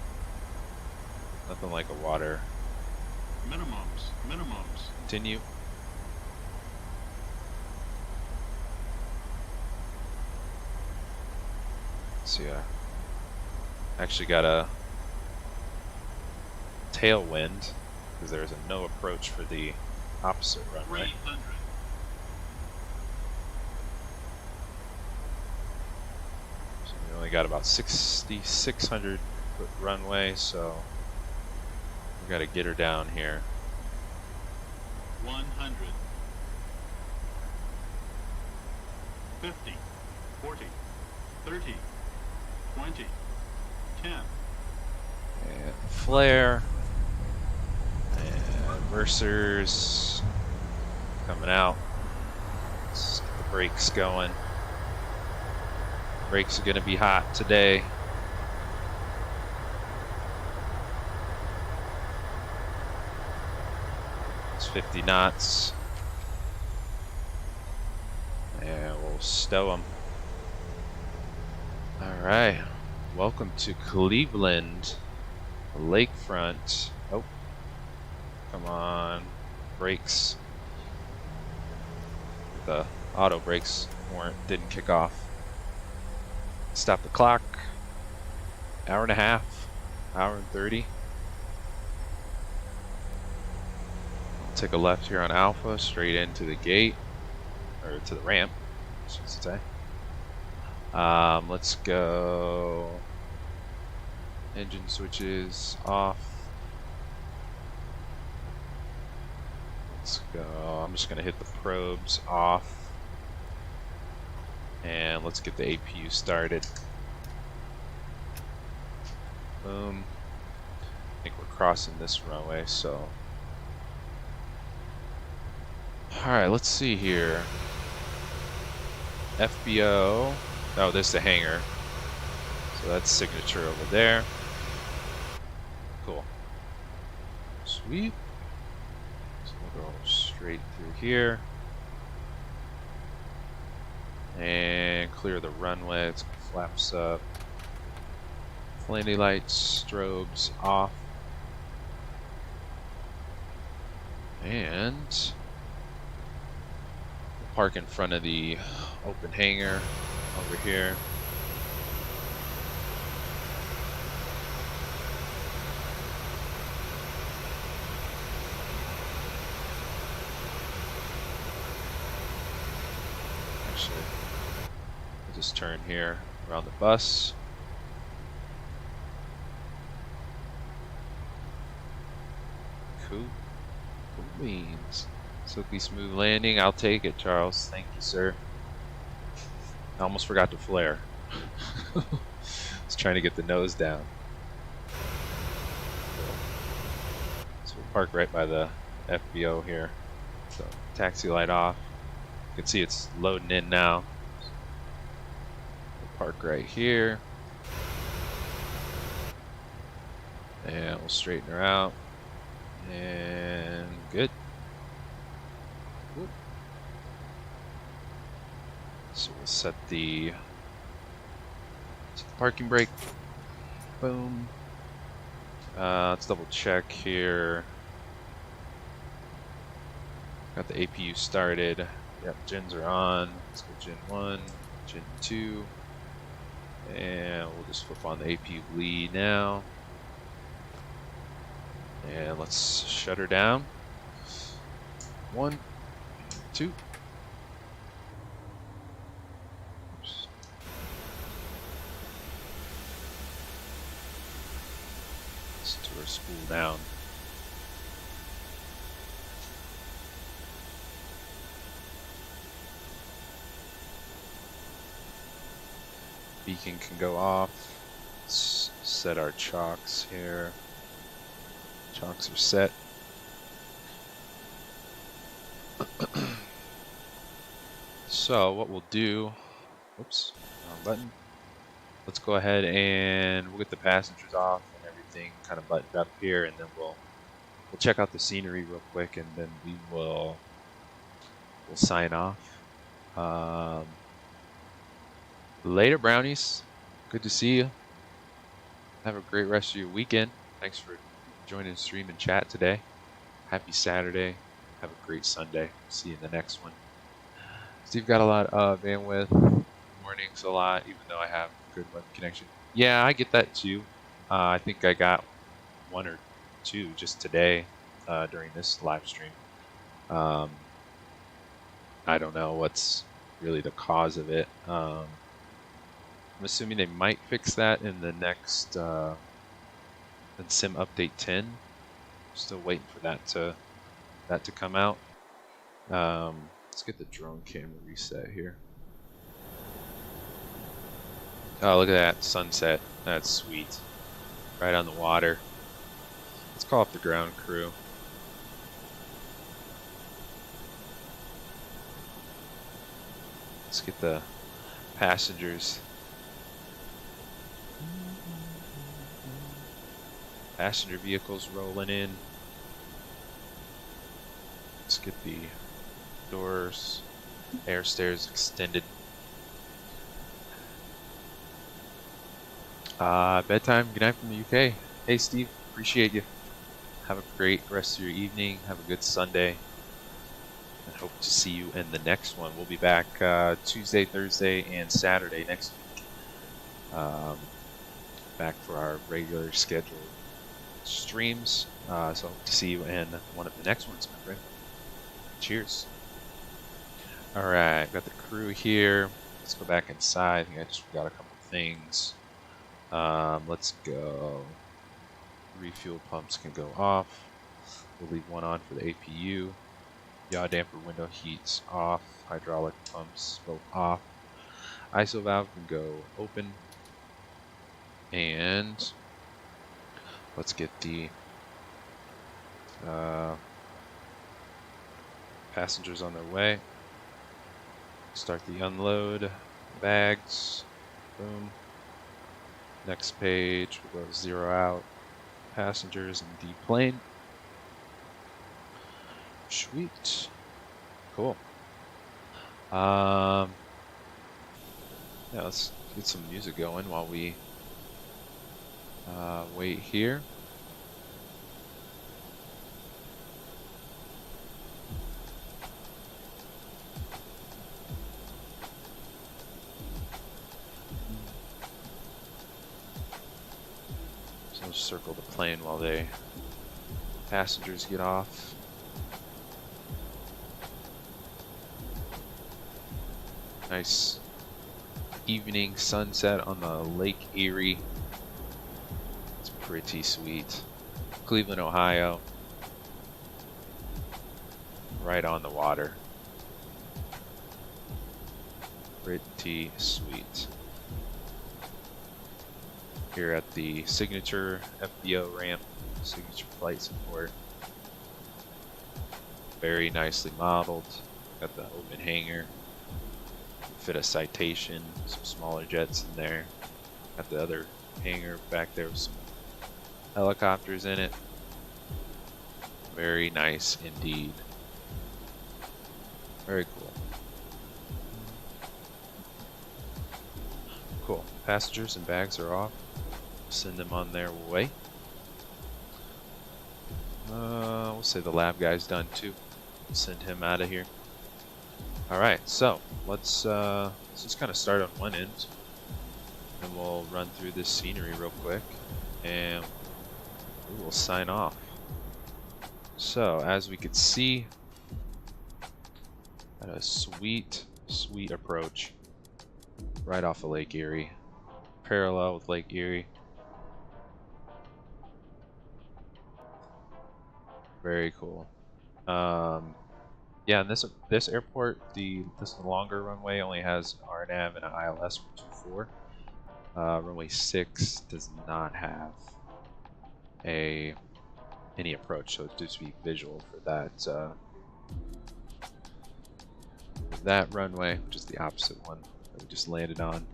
Nothing like a water. Minimums. Continue. See, actually got a tailwind because there's a no approach for the opposite runway. 300. So we only got about 6,600 foot runway, so we got to get her down here. 100. 50. 40. 30. 20. 10. And flare. And versers coming out. Let's get the brakes going. Brakes are going to be hot today. It's 50 knots. And we'll stow them. Alright. Welcome to Cleveland. Lakefront. Oh. Come on. Brakes. The auto brakes didn't kick off. Stop the clock. Hour and a half. Hour and 30. Take a left here on Alpha, straight into the gate, or to the ramp, I should say. Let's go. Engine switches off. Let's go. I'm just gonna hit the probes off, and let's get the APU started. Boom. I think we're crossing this runway, so. Alright, let's see here. FBO. Oh, there's the hangar. So that's signature over there. Cool. Sweet. So we'll go straight through here. And clear the runway. Let's go flaps up. Landing lights, strobes off. And park in front of the open hangar over here. Actually, I'll just turn here around the bus. Cool. Cool beans. Silky smooth landing. I'll take it, Charles. Thank you, sir. I almost forgot to flare. I was trying to get the nose down. So we'll park right by the FBO here. So taxi light off. You can see it's loading in now. We'll park right here. And we'll straighten her out. And good. So we'll set the parking brake. Boom. Let's double check here. Got the APU started. Yep, gens are on. Let's go Gen 1, Gen 2. And we'll just flip on the APU lead now. And let's shut her down. 1, 2. listen to her spool down. Beacon can go off. Let's set our chocks here. Chocks are set. So what we'll do, oops, wrong button. Let's go ahead and we'll get the passengers off and everything kind of buttoned up here, and then we'll check out the scenery real quick, and then we'll sign off. Later, brownies. Good to see you. Have a great rest of your weekend. Thanks for joining the stream and chat today. Happy Saturday. Have a great Sunday. See you in the next one. Steve got a lot of bandwidth. Mornings a lot, even though I have good web connection. Yeah, I get that too. I think I got 1 or 2 just today during this live stream. I don't know what's really the cause of it. I'm assuming they might fix that in the next in Sim Update 10. Still waiting for that to come out. Let's get the drone camera reset here. Oh, look at that sunset. That's sweet. Right on the water. Let's call up the ground crew. Let's get the passengers. Passenger vehicles rolling in. Let's get the doors, air stairs extended. Bedtime. Good night from the UK. Hey Steve, appreciate you. Have a great rest of your evening. Have a good Sunday. And hope to see you in the next one. We'll be back Tuesday, Thursday, and Saturday next week. Back for our regular scheduled streams. So hope to see you in one of the next ones, my friend. Cheers. Alright, got the crew here. Let's go back inside. I think I just forgot a couple things. Let's go. Refuel pumps can go off. We'll leave one on for the APU. Yaw damper window heats off. Hydraulic pumps both off. ISO valve can go open. And let's get the passengers on their way. Start the unload bags. Boom. Next page, we'll go 0 out. Passengers and deplane. Sweet. Cool. Yeah, let's get some music going while we wait here. So I'll circle the plane while passengers get off. Nice evening sunset on the Lake Erie. It's pretty sweet. Cleveland, Ohio. Right on the water. Pretty sweet. Here at the signature FBO ramp, signature flight support. Very nicely modeled. Got the open hangar. Fit a Citation, some smaller jets in there. Got the other hangar back there with some helicopters in it. Very nice indeed. Very cool. Cool. Passengers and bags are off. Send them on their way. We'll say the lab guy's done too. Send him out of here. Alright, so let's just kind of start on one end, and we'll run through this scenery real quick, and we will sign off. So, as we could see, got a sweet approach right off of Lake Erie, parallel with Lake Erie. Very cool. Yeah, and this airport, this longer runway only has an RNAV and an ILS for 24. Runway 6 does not have any approach, so it's just be visual for that runway, which is the opposite one that we just landed on.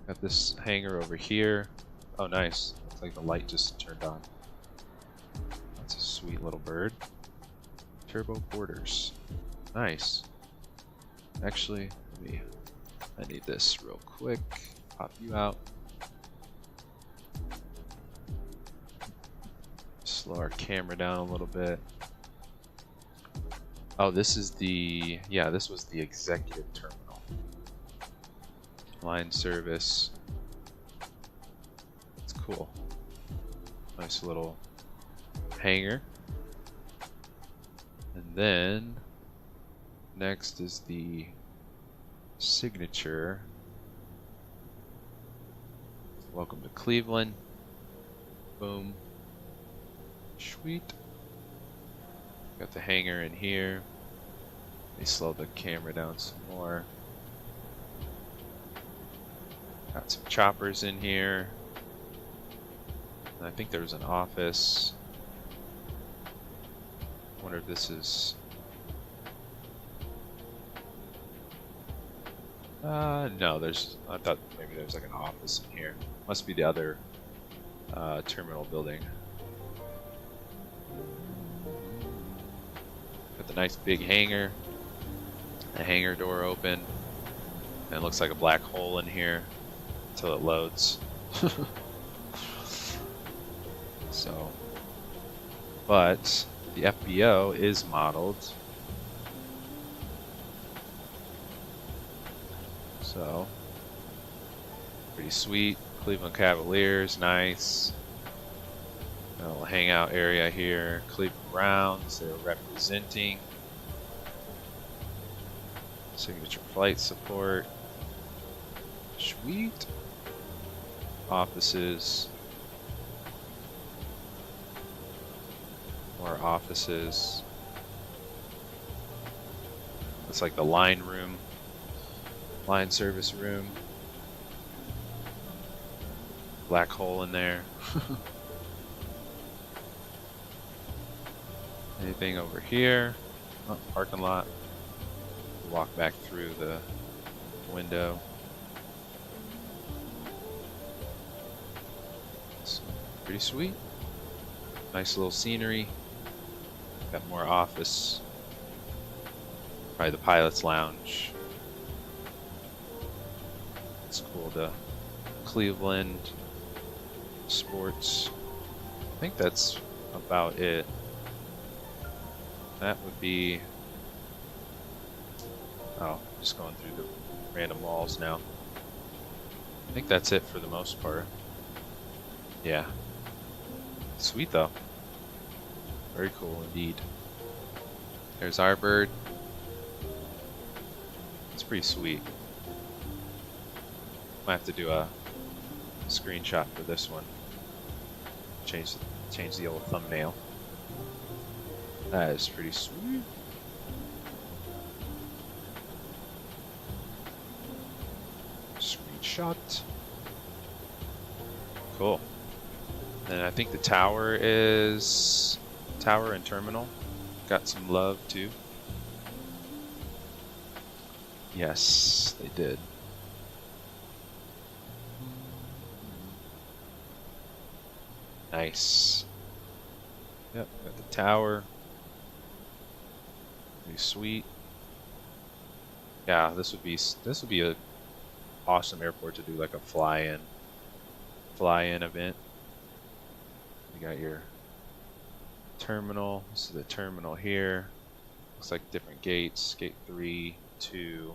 Got this hangar over here. Oh, nice. Looks like the light just turned on. That's a sweet little bird. Turbo quarters. Nice. Actually, I need this real quick. Pop you out. Slow our camera down a little bit. Oh, this was the executive terminal. Line service. It's cool. Nice little hangar. And then next is the signature. Welcome to Cleveland. Boom. Sweet. Got the hangar in here. Let me slow the camera down some more. Got some choppers in here. And I think there was an office. I wonder if this is... no, I thought maybe there's like an office in here. Must be the other terminal building. Got the nice big hangar. The hangar door open. And it looks like a black hole in here until it loads. So, but the FBO is modeled. So, pretty sweet. Cleveland Cavaliers, nice. A little hangout area here. Cleveland Browns, they're representing. Signature flight support. Sweet. Offices. More offices. It's like the line room. Line service room. Black hole in there. Anything over here? Oh, parking lot. Walk back through the window. It's pretty sweet. Nice little scenery. Got more office. Probably the pilot's lounge. It's cool. The Cleveland sports. I think that's about it. That would be... Oh, just going through the random walls now. I think that's it for the most part. Yeah. Sweet though. Very cool indeed. There's our bird. It's pretty sweet. Might have to do a screenshot for this one. Change the old thumbnail. That is pretty sweet. Screenshot. Cool. And I think the tower and terminal got some love too. Yes, they did. Nice. Yep, got the tower. Pretty sweet. Yeah, this would be a awesome airport to do like a fly-in event. You got your terminal. This is the terminal here. Looks like different gates. Gate 3, 2.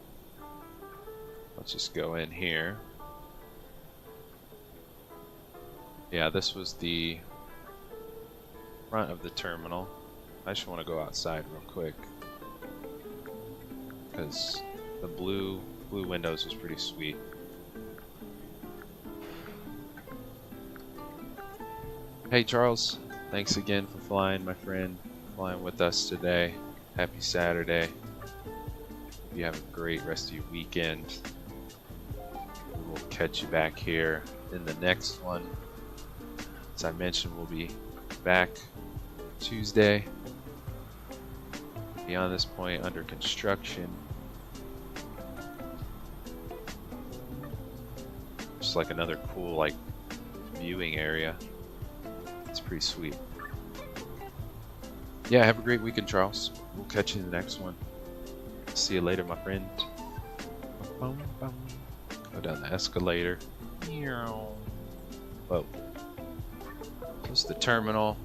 Let's just go in here. Yeah, this was the front of the terminal. I just want to go outside real quick because the blue windows is pretty sweet. Hey Charles, thanks again for flying, my friend, flying with us today. Happy Saturday. Hope you have a great rest of your weekend. We will catch you back here in the next one. As I mentioned, we'll be back Tuesday. Beyond this point, under construction. Just like another cool like viewing area. It's pretty sweet. Yeah, have a great weekend, Charles. We'll catch you in the next one. See you later, my friend. Go down the escalator. Whoa. Close the terminal.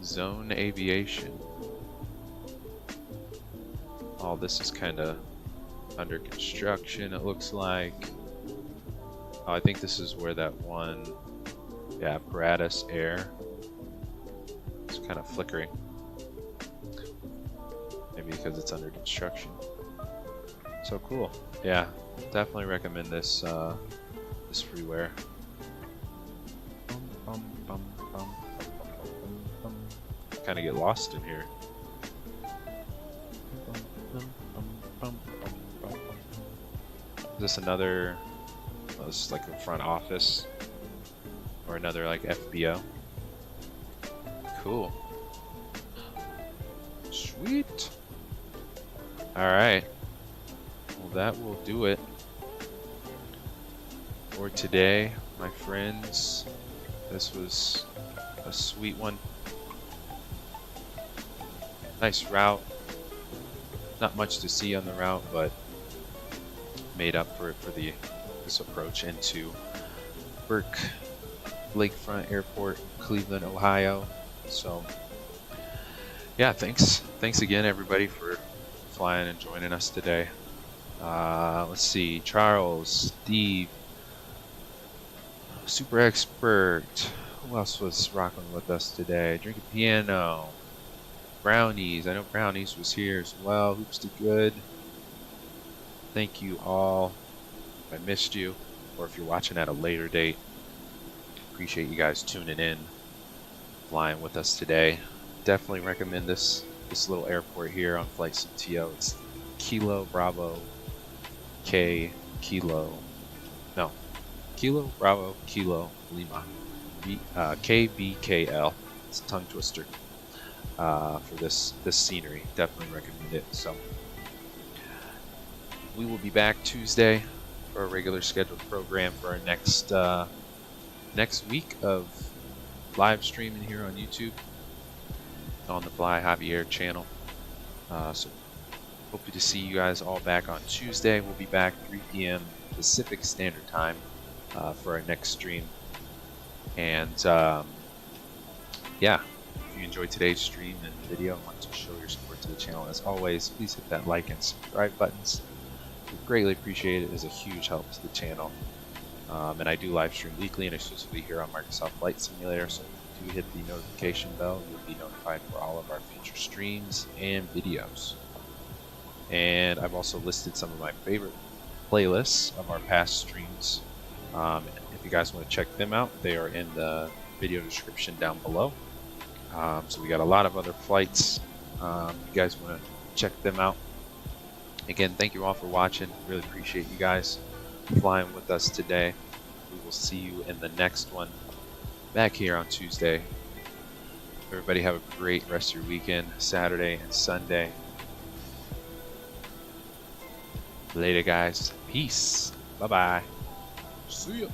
Zone aviation. All this is kind of under construction, it looks like. Oh, I think this is where that one, yeah, apparatus air. It's kind of flickering. Maybe because it's under construction. So cool. Yeah, definitely recommend this this freeware. Kind of get lost in here. Is this another? Oh, this is like a front office or another like FBO. Cool. Sweet. All right. Well, that will do it for today, my friends. This was a sweet one. Nice route. Not much to see on the route, but made up for it for this approach into Burke Lakefront Airport, Cleveland, Ohio. So yeah, thanks again everybody for flying and joining us today. Let's see, Charles, Steve, Super Expert, who else was rocking with us today? Drinking Piano, Brownies, I know Brownies was here as well. Hoops to Good. Thank you all. If I missed you, or if you're watching at a later date, appreciate you guys tuning in, flying with us today. Definitely recommend this little airport here on Flight CTO. It's Kilo Bravo Kilo Bravo Kilo Lima KBKL. It's a tongue twister for this scenery. Definitely recommend it. So we will be back Tuesday for a regular scheduled program for our next week of live streaming here on YouTube on the Fly Javier channel. So hopefully to see you guys all back on Tuesday. We'll be back 3 p.m. Pacific Standard Time for our next stream. And yeah, if you enjoyed today's stream and video and want to show your support to the channel, as always, please hit that like and subscribe buttons. We greatly appreciate it. It is a huge help to the channel. And I do live stream weekly and exclusively here on Microsoft Flight Simulator, so if you hit the notification bell, you'll be notified for all of our future streams and videos. And I've also listed some of my favorite playlists of our past streams. If you guys want to check them out, they are in the video description down below. So we got a lot of other flights. If you guys want to check them out. Again, thank you all for watching. Really appreciate you guys flying with us today. We will see you in the next one back here on Tuesday. Everybody have a great rest of your weekend, Saturday and Sunday. Later, guys. Peace. Bye-bye. See ya.